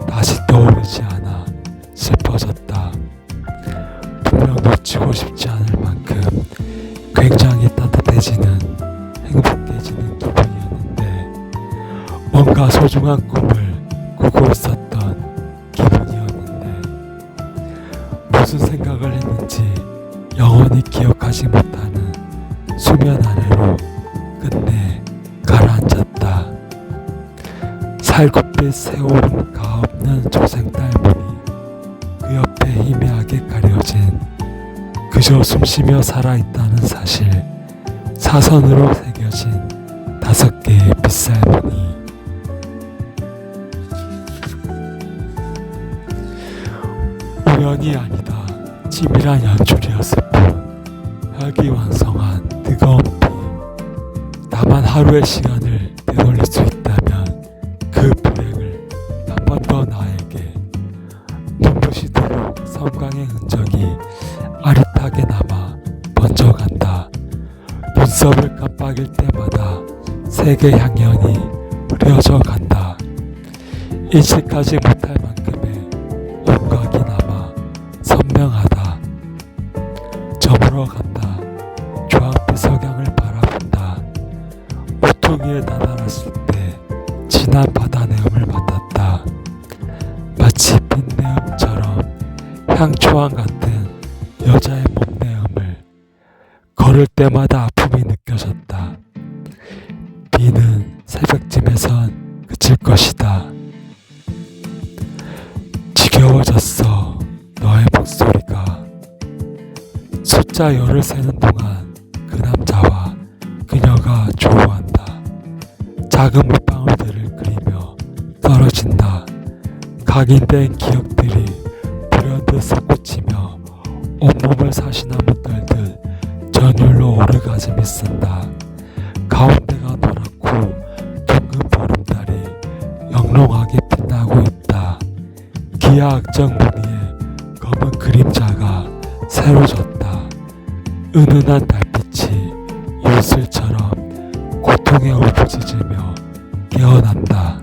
다시 떠오르지 않아 슬퍼졌다. 분명 놓치고 싶지 않을 만큼 굉장히 따뜻해지는 행복해지는 기분이었는데 뭔가 소중한 꿈을 꾸고 있었던 기분이었는데 무슨 생각을 했는지 영원히 기억하지 못하는 수면 아래로 끝내 가라앉았다. 살구빛 새오른 가없는 조생딸 무늬 그 옆에 희미하게 가려진 그저 숨쉬며 살아있다는 사실 사선으로 새겨진 5개의 빗살 무늬 우연이 아니다. 치밀한 연출이었을 뿐 혈기왕성한 뜨거운 피 다만 하루의 시간을 되돌릴 수 있다면 그 불행을 한 번 더 나에게 눈부시도록 섬광의 흔적이 아릿하게 남아 번져간다. 눈썹을 깜빡일 때마다 세계 향연이 흐려져 간다. 인식하지 못할 만큼의 윤곽이 남아 선명하다. 저물어 간다. 주황빛 석양을 바라본다. 모퉁이에 다다랐을 때 진한 바다 내음을 맡았다. 마치 빛내음처럼 향초왕 같은 여자의 몸내음을 걸을 때마다 아픔이 느껴졌다. 비는 새벽쯤에선 그칠 것이다. 지겨워졌어. 너의 목소리가. 숫자 열을 세는 동안 그 남자와 그녀가 조우한다. 작은 물방울들을 그리며 떨어진다. 각인된 기억들이 불현듯 솟구치며 온몸을 사시나무 떨듯 전율로 오르가즘이 쓴다. 가운데가 노랗고 둥근 보름달이 영롱하게 빛나고 있다. 기하학적 무늬에 검은 그림자가 새로 졌다. 은은한 달빛이 이슬처럼 고통에 울부짖으며 깨어난다.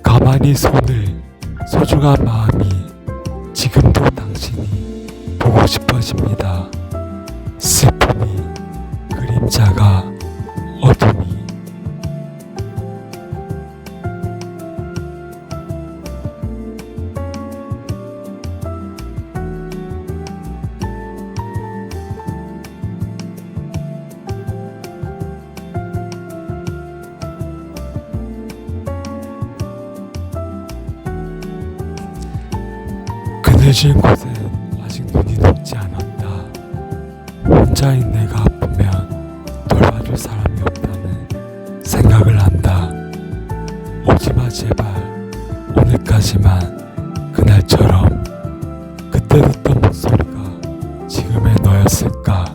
가만히 손을 소중한 마음이 당신이 보고 싶어집니다. 슬픔이, 그림자가, 어둠이. 그늘진 곳에 아직 눈이 녹지 않았다. 혼자인 내가 아프면 돌봐줄 사람이 없다는 생각을 한다. 오지마 제발, 오늘까지만 그날처럼. 그때 듣던 목소리가 지금의 너였을까.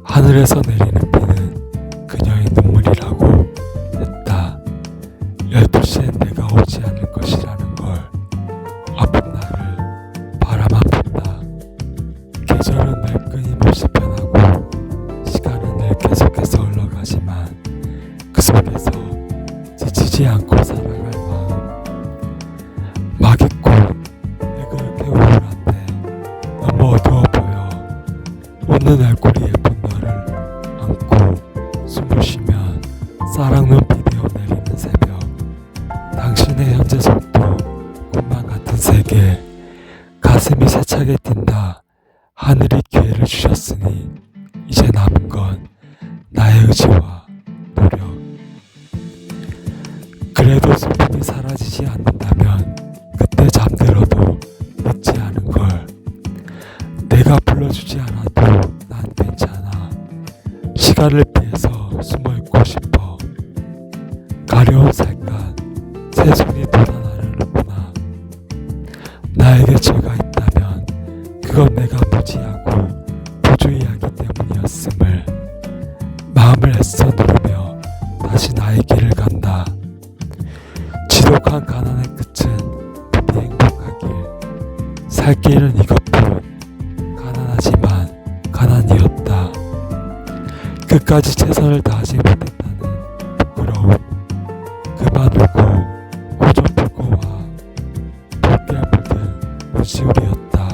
하늘에서 내리는 비는 그녀의 눈물이라고 했다. 12시엔 내가 오지 않을 것이라는 걸. 아픈 나를 바라만 본다. 계절은 늘 끊임없이 변하고 시간은 늘 계속해서 흘러가지만 그 속에서 지치지 않고 살아갈 마음. 막있고 왜 그렇게 우울한데 너무 어두워 보여. 웃는 얼굴이 예쁜 너를 안고 숨을 쉬면 사랑눈 비디오 내리는 새벽. 당신의 현재 속도 꿈만 같은 세계. 가슴이 세차게 뛴다. 하늘이 기회를 주셨으니 이제 남은 건 나의 의지와 노력. 그래도 슬픔이 사라지지 않는다면 그때 잠들어도 늦지 않은 걸. 내가 불러주지 않아도 난 괜찮아. 시간을 피해서 숨어있고 싶어. 가려운 살갗 새 손이 돋아나려는구나. 나에게 죄가 있다면 그건 내가 무지하고 부주의하기 때문이었음을. 마음을 애써 누르며 다시 나의 길을 간다. 지독한 가난의 끝은 부디 행복하길. 살 길은 이것뿐. 가난하지만 가난이었다. 끝까지 최선을 다하지 못했다는 부끄러움. 그만 울고 고좀 풀고 와. 붉게 묻은 무지울이었다.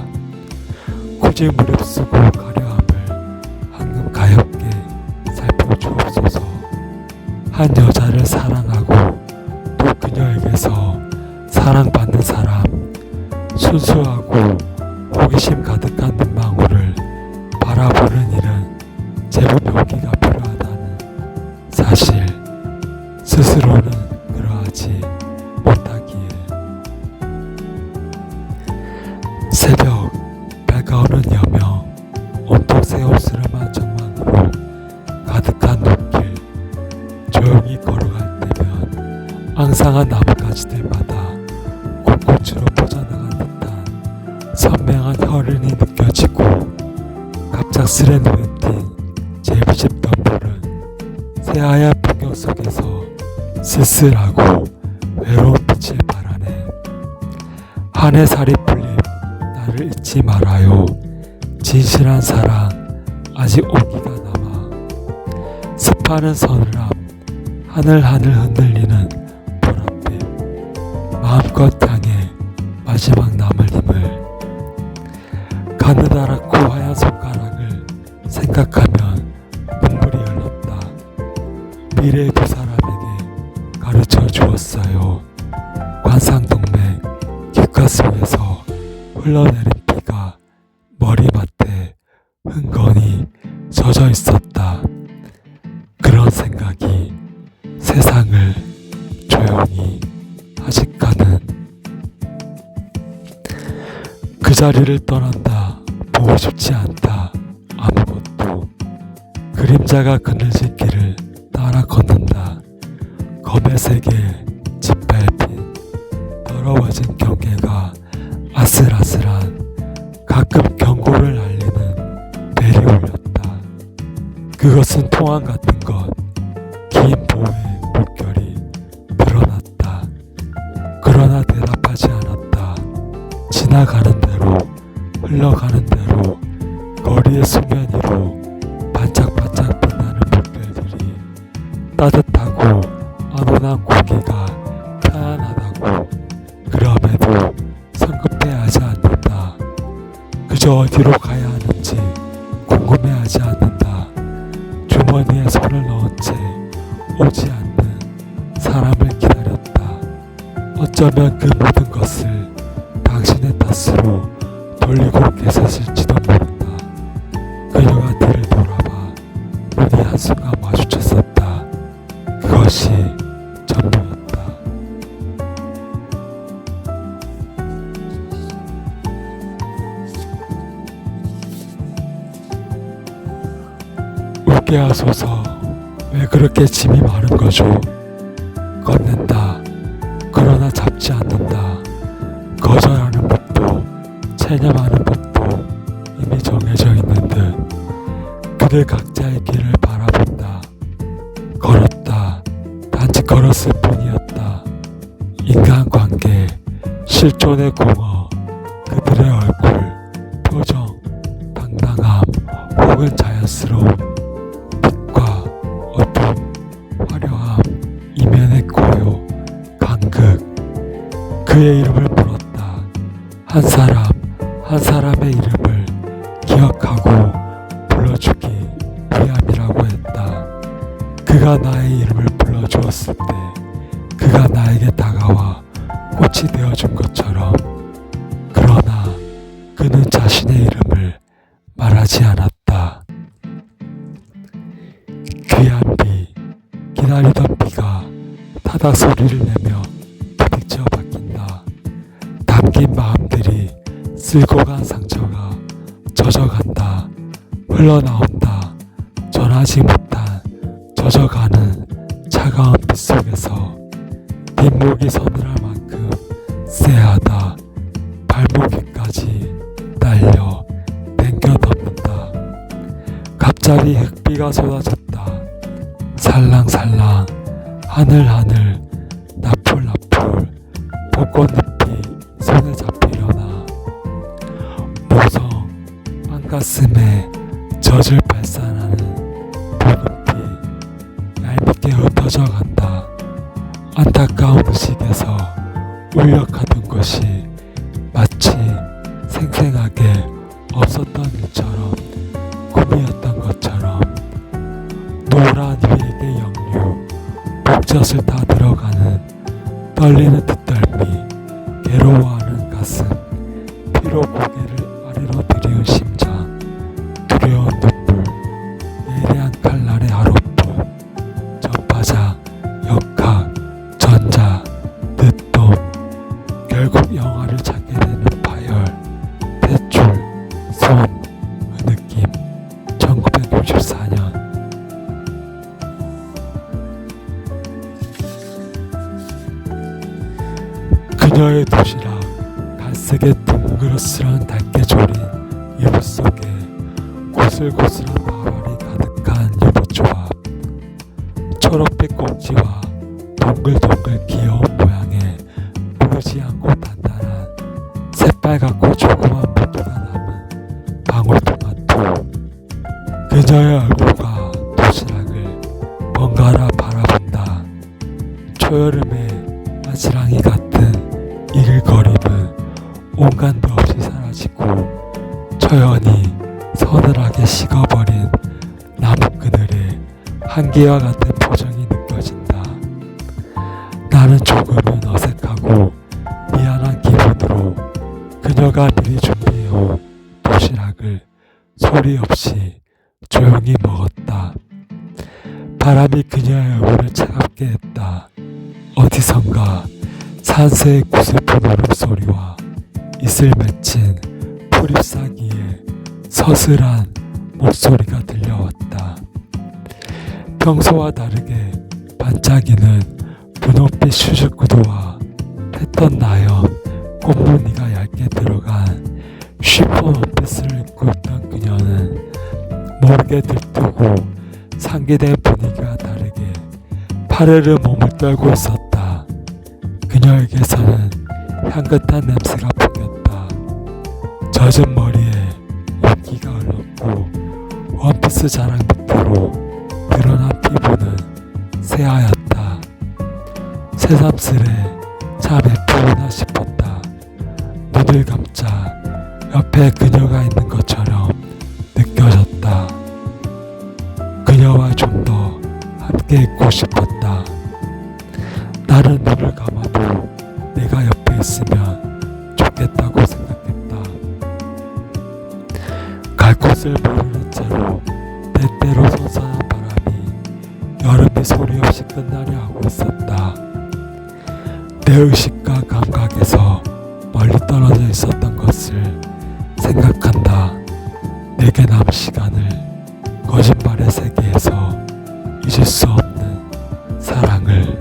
굳이 무릅쓰고 가려함을 방금 가엾게 살펴주옵소서. 한 여자를 사랑하고 또 그녀에게서 사랑받는 사람. 순수하고 호기심 가득한 눈망울을 바라보는 일은 제법 용기가 필요하다는 사실. 스스로는 그러하지 못하기에. 새벽 밝아오는 여명. 온통 새 옷을 한 전망으로 가득한 눈길. 조용히 걸어갈 때면 앙상한 나뭇가지들마다 콩콩추로 뻗어나간 듯한 선명한 혈흔이 느껴지고 갑작스레 눈에 띈 제비집 덤불은 새하얀 풍경 속에서 쓸쓸하고 외로운 빛을 발하네. 한 해 살이 풀림 나를 잊지 말아요. 진실한 사랑 아직 온기가 남아. 습하는 서늘함 하늘 흔들리는 보랏빛. 마음껏 향해 마지막 남을 힘을. 가느다랗고 하얀 손가락을 생각하면 눈물이 흘렀다. 미래의 두 사람에게 가르쳐 주었어요. 관상동맥 귓가 속에서 흘러내린 피가 머리맡에 흥건히 젖어 있었다. 그런 생각이 세상을 조용히 하직하는. 그 자리를 떠난다. 보고 싶지 않다. 아무것도. 그림자가 그늘진 길을 따라 걷는다. 검의 세계 짓밟힌 더러워진 경계가 아슬아슬한 가끔 경고를 알리는 벨이 울렸다. 그것은 통한 같은 것. 긴 보의 물결이 드러났다. 그러나 대답하지 않았다. 지나가는 대로 흘러가는 대로 거리의 수면 위로 반짝반짝 빛나는 물결들이 따뜻하고 안온한 공기가 편안하다고. 그럼에도 성급해하지 않는다. 그저 어디로 가야 하는지 궁금해하지 않는다. 주머니에 손을 넣은 채 오지 않는 사람을 기다렸다. 어쩌면 그 모든 것을 당신의 탓으로 돌리고 계셨을지도 모른다. 그녀가 뒤를 돌아봐 눈이 한순간 마주쳤었다. 그것이 전부였다. 울게 하소서. 왜 그렇게 짐이 많은 거죠? 건넨다. 그러나 잡지 않는다. 거절하는 법도 체념하는 법도 이미 정해져 있는 듯 그들 각자의 길을 바라본다. 걸었다. 단지 걸었을 뿐이었다. 인간관계, 실존의 공허, 그들의 얼굴, 표정, 당당함 혹은 자연스러움, 빛과 어둠, 화려함, 이면의 고요, 간극. 그의 이름을 물었다. 한 사람, 한 사람의 이름을 기억하고 불러주기 위함이라고 했다. 그가 나의 이름을 불러주었을 때 그가 나에게 다가와 꽃이 되어준 것처럼. 그러나 그는 자신의 이름을 말하지 않았다. 귀한 비, 기다리던 비가 타닥 소리를 내며 부딪혀 바뀐다. 담긴 마음들이 쓸고 간 상처가 젖어간다. 흘러나온다. 전하지 못한 젖어가는 차가운 빛 속에서 뒷목이 서늘할 만큼 쎄하다. 발목 위까지 딸려 땡겨 덮는다. 갑자기 흙비가 쏟아졌다. 살랑살랑 하늘하늘 나풀나풀 벚꽃잎이 손에 잡히려나. 모성 안가슴에 젖을 발산하는 붉은빛 얄밉게 흩어져 간다. 안타까운 의식에서 울력하던 것이 마치 생생하게 없었던 일처럼, 꿈이었던 것처럼. 노란 위에게 역류, 목젖을 다 들어가는 떨리는 뒷덜미, 괴로워하는 가슴, 피로 고개를 아래로 들이운 심장, 두려운 눈물, 예리한 칼날의 하룻밤, 전파자, 역학, 전자, 늦돔, 결국 영화를 찾게 되는 파열, 대출, 손, 그 느낌. 1964년. 그녀의 도시락, 갈색의 둥그렇스런 달게 조린 유부 속에 고슬고슬한 마발이 가득한 유부조합, 초록빛 꼭지와 동글동글 귀여운 모양의 무르지 않고 단단한 새빨갛고 조그만 물기가 남은 방울토마토. 그녀의 얼굴과 도시락을 번갈아 바라본다. 초여름의 아지랑이 같은 이글거림은 온간도 없이 사라지고 처연히 서늘하게 식어버린 나무 그늘의 한기와 같은 표정이 느껴진다. 나는 조금은 어색하고 미안한 기분으로 그녀가 미리 준비해온 도시락을 소리 없이 조용히 먹었다. 바람이 그녀의 얼굴을 차갑게 했다. 어디선가 산새의 구슬픈 울음소리와 이슬 맺힌 풀잎사기에 서슬한 목소리가 들려왔다. 평소와 다르게 반짝이는 분홍빛 슈즈 구두와 패턴 나연 꽃무늬가 얇게 들어간 쉬폰 원피스를 입고 있던 그녀는 모르게 들뜨고 상기된 분위기와 다르게 파르르 몸을 떨고 있었다. 그녀에게서는 향긋한 냄새가 풍겼다. 젖은 머리에 윤기가 흘렀고 원피스 자랑 밑으로 드러난 피부는 새하얗다. 새삼스레 참 예쁘구나 싶었다. 눈을 감자 옆에 그녀가 있는 것처럼 느껴졌다. 그녀와 좀 더 함께 있고 싶었다. 나는 눈을 감아도 내가 옆에 있으면 좋겠다고 생각했다. 갈 곳을 모르는 채로 때때로 솟아난 바람이 여름이 소리 없이 끝나려 하고 있었다. 내 의식과 감각에서 멀리 떨어져 있었던 것을 생각한다. 내게 남은 시간을 거짓말의 세계에서 잊을 수 없는 사랑을.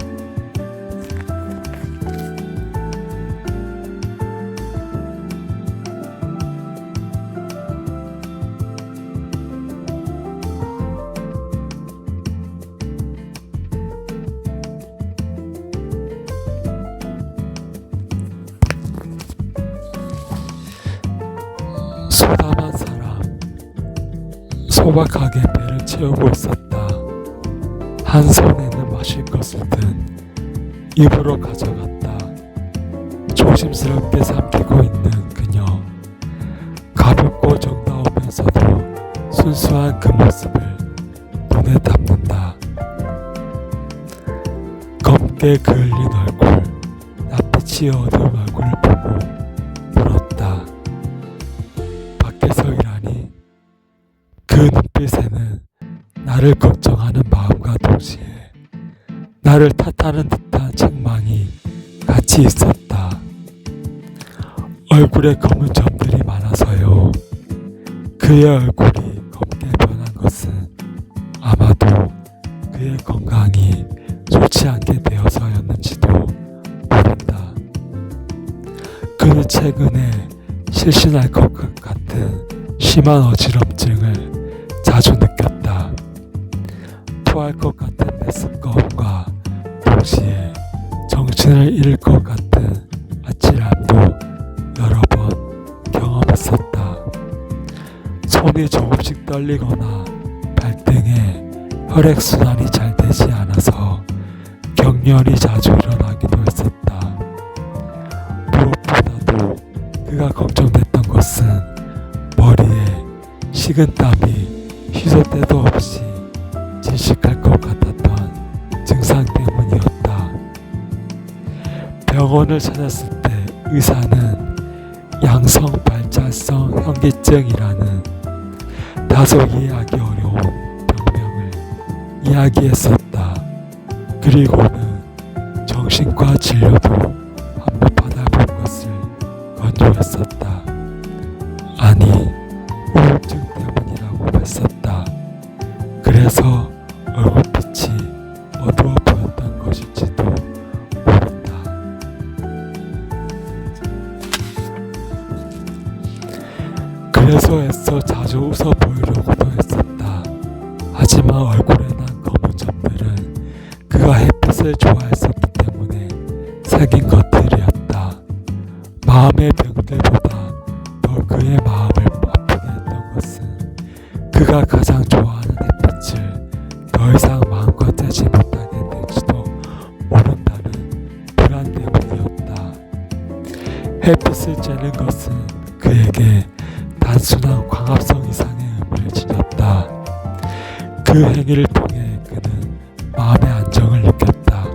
소담한 사람, 소박하게 배를 채우고 있었다. 한 손에는 마실 것을 든 입으로 가져갔다. 조심스럽게 삼키고 있는 그녀, 가볍고 정다우면서도 순수한 그 모습을 눈에 담는다. 검게 그을린 얼굴, 낯빛이 어두운 얼굴을 보고 물었다. 밖에서 일하니? 그 눈빛에는 나를 걱정하는 마음과 동시에 나를 탓하는 듯한 책망이 같이 있었다. 얼굴에 검은 점들이 많아서요. 그의 얼굴이 검게 변한 것은 아마도 그의 건강이 좋지 않게 되어서였는지도 모른다. 그는 최근에 실신할 것 같은 심한 어지럼증을 자주 느꼈다. 토할 것 같은 메스꺼움과 동시에 정신을 잃을 것 같은 아찔함도 여러 번 경험했었다. 손이 조금씩 떨리거나 발등에 혈액순환이 잘 되지 않아서 경련이 자주 일어나기도 했었다. 무엇보다도 그가 걱정됐던 것은 머리에 식은땀이 시도 때도 없이 질식할 것 같았던 증상 때문이었다. 병원을 찾았을 때 의사는 양성 발작성 현기증이라는 다소 이해하기 어려운 병명을 이야기했었다. 그리고는 정신과 진료도 한번 받아볼 것을 권유했었다. 아니, 우울증 때문이라고 했었다. 그래서 얼굴빛이 어두워 보였던 것일지도 모른다. 그래서 애써 자주 웃어 보이려고도 했었다. 하지만 얼굴에 난 검은 점들은 그가 햇빛을 좋아했었기 때문에 새긴 것들이었다. 마음의 병들보다 더 그의 마음을 아프게 했던 것은 그가 가장 좋아하는 햇빛을 더 이상 마음껏 쬐지 못하게 될지도 모른다는 불안 때문이었다. 햇빛을 쬐는 것은 그에게 단순한 광합성 이상의 의미를 지녔다. 그 행위를 통해 그는 마음의 안정을 느꼈다.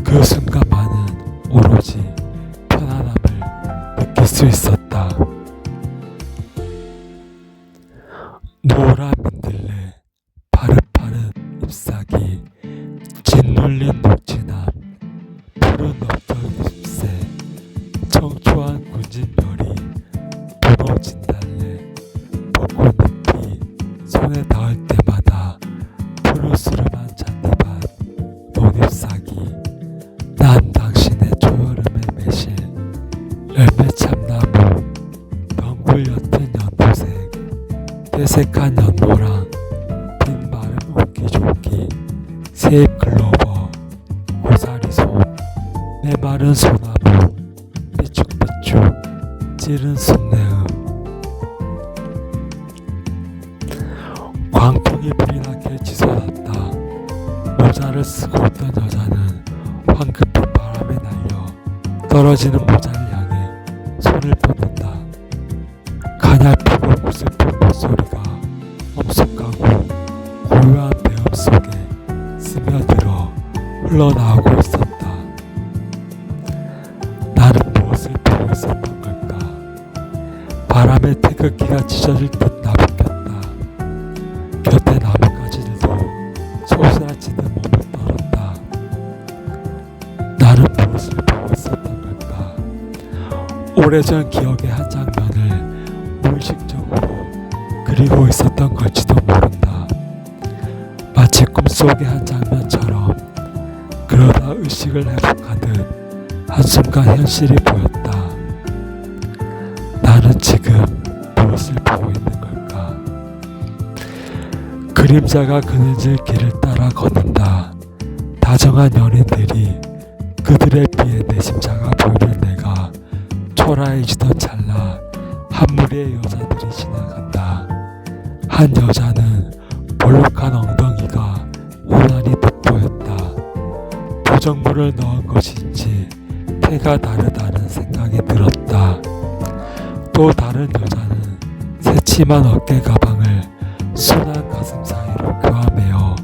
그 순간만은 오로지 편안함을 느낄 수 있었다. 노란 민들레, 파릇파릇 잎사귀, 짓눌린 녹진함, 푸른 넓적 잎새, 청초한 군진별이, 분홍 진달래, 벚꽃잎이 손에 닿을 때마다 푸르스름한 잔디밭, 논잎사귀, 난 당신의 초여름의 매실, 열매참나무, 덩굴 옅은 연두색, 회색한 연노랑, 빈 마른 옥기조기, 새잎 클로버, 고사리솜, 메마른 소나무, 삐죽삐죽 찌른 순내음. 광풍이 불이 나게 치솟았다. 모자를 쓰고 있던 여자는 황급히 바람에 날려 떨어지는 모자를 향해 손을 뻗는다. 슬픈 목소리가 엄숙하고 고요한 배음 속에 스며들어 흘러나오고 있었다. 나는 무엇을 보고 있었던 걸까? 바람에 태극기가 찢어질 듯 나부꼈다. 곁에 나뭇가지들도 소스라치는 몸을 떨었다. 나는 무엇을 보고 있었던 걸까? 오래전 기억의 한 장면을 무의식적으로 그리고 있었던 걸지도 모른다. 마치 꿈속의 한 장면처럼 그러다 의식을 회복하듯 한순간 현실이 보였다. 나는 지금 무엇을 보고 있는 걸까? 그림자가 그늘질 길을 따라 걷는다. 다정한 연인들이 그들에 비해 내 심자가 보이는 내가 초라해지던 찰나 한 무리의 여자들이 지나간다. 한 여자는 볼록한 엉덩이가 유난히 돋보였다. 보정물을 넣은 것인지 태가 다르다는 생각이 들었다. 또 다른 여자는 새침한 어깨 가방을 순한 가슴 사이로 교환하며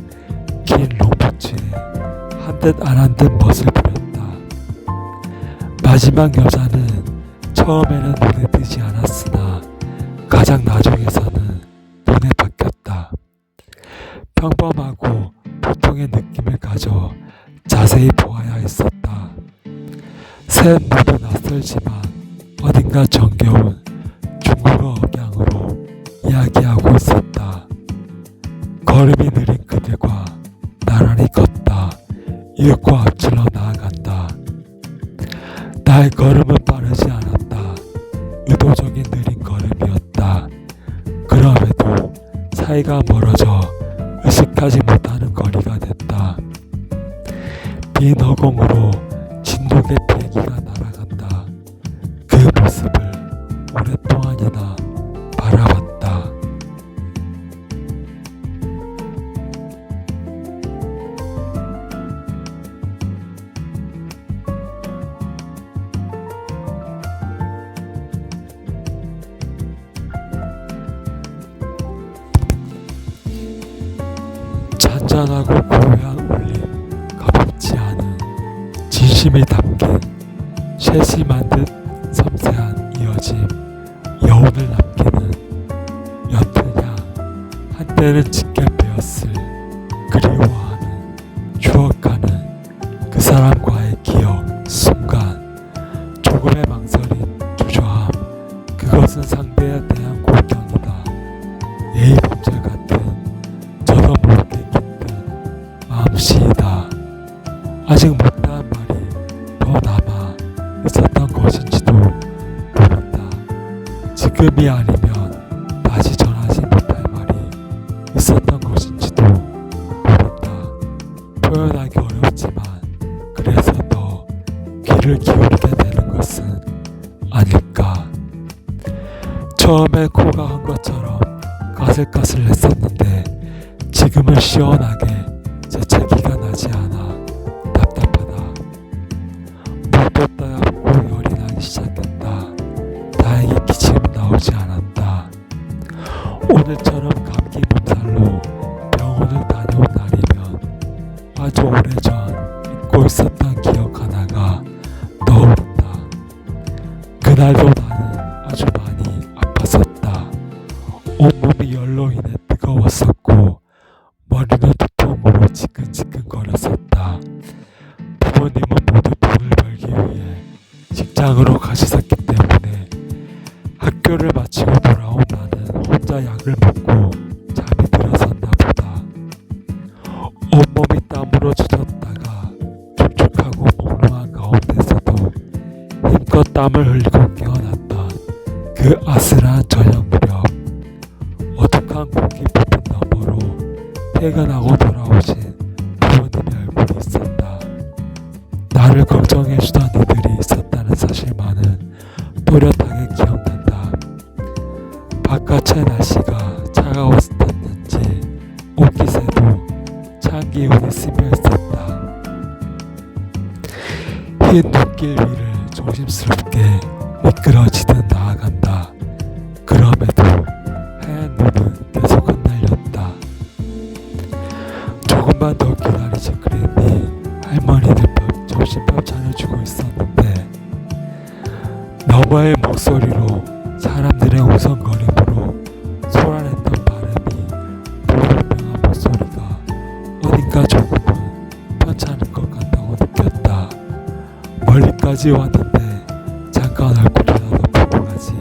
긴 롱부츠에 한 듯 안 한 듯 멋을 부렸다. 마지막 여자는 처음에는 눈에 띄지 않았으나 가장 나중에서는 눈에 박혔다. 평범하고 보통의 느낌을 가져 자세히 보아야 했었다. 셋 모두 낯설지만 어딘가 정겨운 중국어 억양으로 이야기하고 있었다. 걸음이 느린 그들과 나란히 걷다. 이윽고 앞질러 나아간다. 나의 걸음은 빠르지 않았다. 의도적인 느린 걸음이었다. 그럼에도 사이가 멀어져 의식하지 못하는 거리가 됐다. 빈 허공으로 진돗개 비행기가 날아간다. 그 모습을 오랫동안이나 바라봤다. 잔잔하고 고요한 울림, 가볍지 않은 진심이 담긴 세심한 듯 섬세한 이어짐, 여운을 남기는 옅은 향, 한때는 직결되었을 그리워하는 추억하는 그 사람과의 기억, 순간, 조금의 망설임, 주저함, 그것은 상대에 대한 공경이다. 예의 범절 같은 저도 모르게 깃든 마음씨이다. 아직 못다한 말이 더 남아 있었던 것인지도 모른다. 지금이 아니면 다시 전하지 못할 말이 있었던 것인지도 모른다. 표현하기 어렵지만 그래서 더 귀를 기울이게 되는 것은 아닐까. 처음에 코가 한 것처럼 까슬까슬했었는데 지금은 시원하게 재채기가 나지 않아 답답하다. 목도 따갑고 열이 나기 시작했다. 다행히 기침은 나오지 않았다. 오늘처럼 감기 몸살로 병원을 다녀온 날이면 아주 오래전 잊고 있었던 기억 하나가 떠오른다. 그날도 나는 아주 많이 아팠었다. 온몸이 열로 인해 뜨거웠었고 머리는 두통으로 지끈지끈거렸었다. 부모님은 모두 돈을 벌기 위해 직장으로 가셨었기 때문에 학교를 마치고 돌아온 나는 혼자 약을 먹고 잠이 들었었나 보다. 온몸이 땀으로 젖었다가 축축하고 몽롱한 가운데서도 힘껏 땀을 흘리고 깨어났던 그 아슬한 저녁 무렵, 어둑한 공기 부분 너머로 퇴근하고 돌아오신 부모님의 얼굴이 있었다. 나를 걱정해주던 이들이 있었다는 사실만은 또렷하게 기억난다. 바깥의 날씨가 차가웠었는지 옷깃에도 찬 기운이 스며 있었다. 흰 눈길 위를 조심스럽게 미끄러지듯 나아간다. 그럼에도 여마의 목소리로 사람들의 우성거림으로 소란했던 바람이 불분명한 목소리가 어딘가 조금은 편찮은 것 같다고 느꼈다. 멀리까지 왔는데 잠깐 얼굴이라도 보고 가지.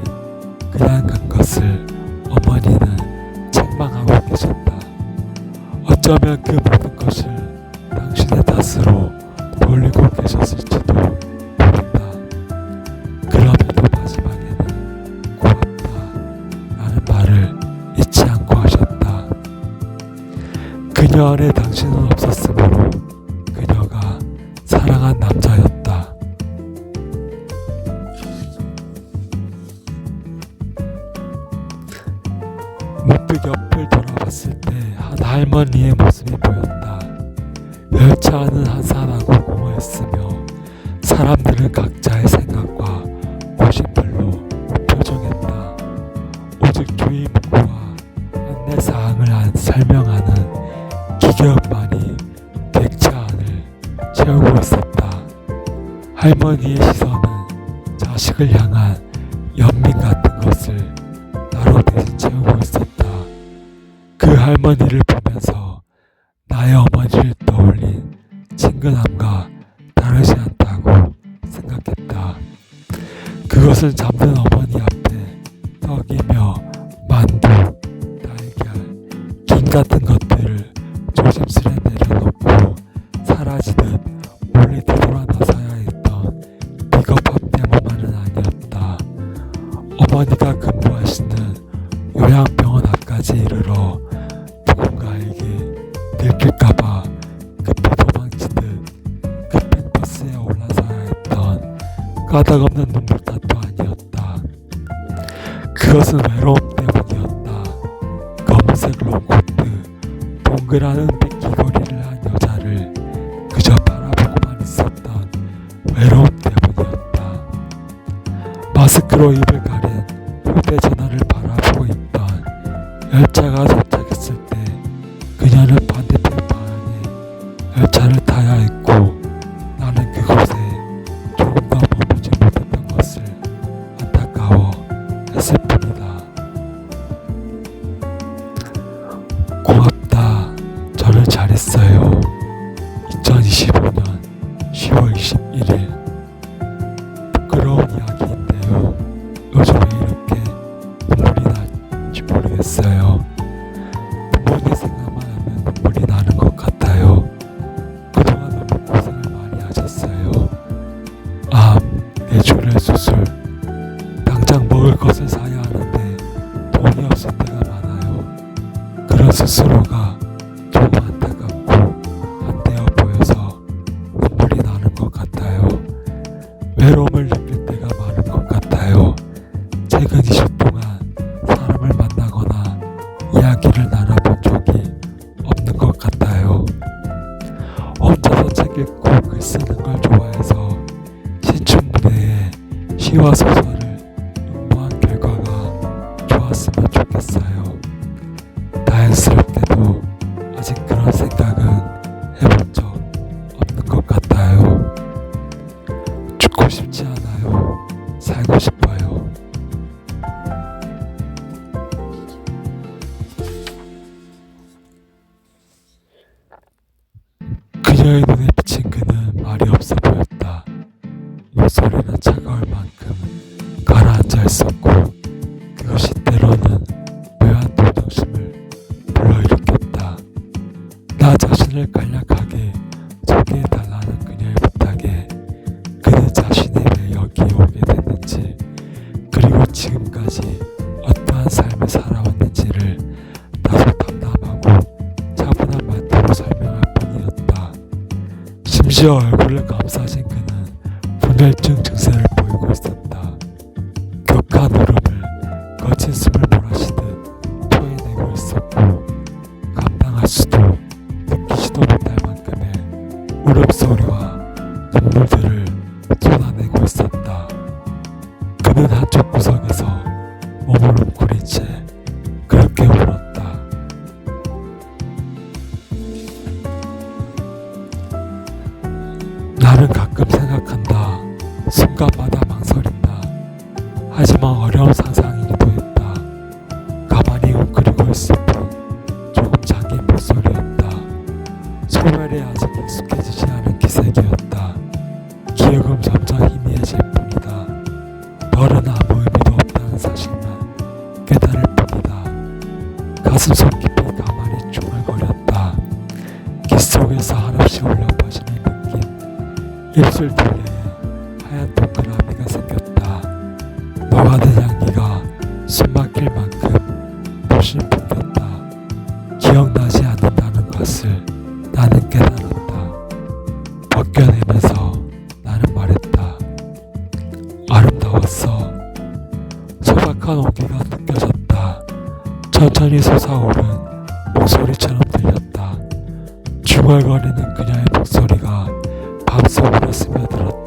그냥 간 것을 어머니는 책망하고 계셨다. 어쩌면 그 모든 것을 당신의 탓으로 돌리고 계셨을지도 모른다. 그럼에도 마지막에는 고맙다 라는 말을 잊지 않고 하셨다. 그녀 안에 당신은 없었으므로 그녀가 사랑한 남자였다. 문득 옆을 돌아봤을 때 한 할머니의 모습이 보였다. 열차 안은 한산하고 공허했으며 사람들은 각자의 생각과 고심별로 무표정했다. 오직 주의 문구와 안내사항을 설명하는 기계음만이 객차 안을 채우고 있었다. 할머니의 시선은 자식을 향한 연민 같은 것을 나로 대신 채우고 있었다. 그 할머니를 보면서 나의 어머니를 떠올린 친근함과 다르지 않다고 생각했다. 그것은 잠든 어머니 앞에 떡이며 만두, 달걀, 김 같은 것들을 조심스레 내려놓고 사라지듯 몰래 뒤돌아 나서야 했던 비겁함 때문만은 아니었다. 어머니가 근무하시는 요양병원 앞까지 이르러 누군가에게 들킬까봐 급히 도망치듯 급행 버스에 올라서야 했던 까닭없는 눈물 탓도 아니었다. 그것은 외로움 때문이었다. 검은색 롱코트, 동그란 은빛 귀걸이를 한 여자를 그저 바라보고만 있었던 외로움 때문이었다. 마스크로 입을 가린 휴대전화를 바라보고 있던 열차가 도착했을 때 그녀는 반대편 방향에 열차를 타야 했고 나는 그곳에 조금 더 머물지 못했던 것을 안타까워 했을 뿐이다. 고맙다. 저를 잘했어요. 2025년 10월 21일. 부끄러운 이야기인데요. 요즘 왜 이렇게 눈물이 나는지 모르겠어요. 부모님 생각만 하면 눈물이 나는 것 같아요. 그동안 너무 고생을 많이 하셨어요. 암, 뇌출혈 수술, 당장 먹을 것을 사야 하는데 돈이 없을 때가 많아요. 그런 스스로가 조금 안타깝고 한대어 보여서 눈물이 나는 것 같아요. 외로움을 느낄 때가 많은 것 같아요. 최근 2주 동안 사람을 만나거나 이야기를 나눠본 적이 없는 것 같아요. 혼자서 책 읽고 글 쓰는 걸 좋아해서 신춘문예에 시와 소설을 응모한 결과가 좋았으면 좋겠어요. 다행스럽게도 아직 그런 생각은 해본 적 없는 것 같아요. 죽고 싶지 않아요. 살고 싶어요. 그녀의 눈에 비친 그는 말이 없어 보였다. 목소리는 차가울 만큼 가라앉아 있었고 그것이 때로는 묘한 동정심을 불러일으켰다. 나 자신을 간략하게 소개해달라는 그녀의 부탁에 그는 자신이 왜 여기에 오게 됐는지 그리고 지금까지 어떠한 삶을 살아왔는지를 다소 담담하고 차분한 말투로 설명할 뿐이었다. 심지어 얼굴을 감싸진 그는 분열증 증세를 보이고 있었다. 격한 울음을 거친 숨을 몰아쉬듯 토해내고 있었고 감당할 수도 느끼지도 못할 만큼의 울음소리와 눈물들을 쏟아내고 있었다. 그는 한쪽 구석에서 몸을 웅크린 채 그렇게 울었다. 나는 가끔 생각한다. 순간마다 망설인다. 하지만 어려운 상상이기도 했다. 가만히 웅크리고 있을 뿐 조금 잠긴 목소리였다. 소멸에 아직 익숙해지지 않은 기색이었다. 기억은 점점 희미해질 뿐이다. 너는 아무 의미도 없다는 사실만 깨달을 뿐이다. 가슴속 깊이 가만히 중얼거렸다. 귀 속에서 한없이 울려 퍼지는 느낌. 입술 둘레에 하얀 동그라미가 생겼다. 녹아든 향기가 숨막힐 만큼 물씬 풍겼다. 기억나지 않는다는 것을 나는 깨달았다. 벗겨내면서 나는 말했다. 아름다웠어. 소박한 온기가 느껴졌다. 천천히 솟아오른 목소리처럼 들렸다. 중얼거리는 그녀의 목소리가 밤속으로 스며들었다.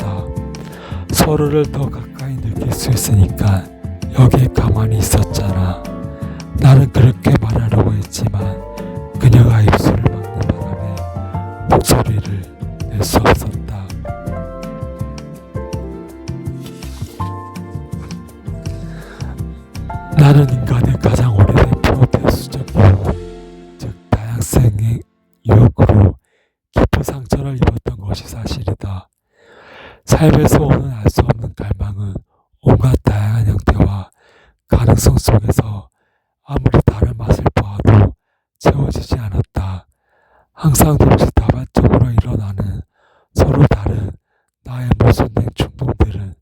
서로를 더 가까이 느낄 수 있으니까 여기에 가만히 있었잖아. 나는 그렇게 말하려고 했지만 그녀가 입술을 막는 바람에 목소리를 낼 수 없었다. 나는 인간의 가장 오래된 프로테수적 유혹, 즉 다양성의 유혹으로 깊은 상처를 입었던 것이 사실이다. 삶에서 오는 알 수 없는 갈망은 온갖 다양한 형태와 가능성 속에서 아무리 다른 맛을 보아도 채워지지 않았다. 항상 동시다발적으로 일어나는 서로 다른 나의 모순된 충동들은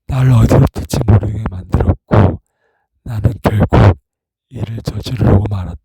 나를 어디로 튈지 모르게 만들었고 나는 결국 이를 저지르고 말았다.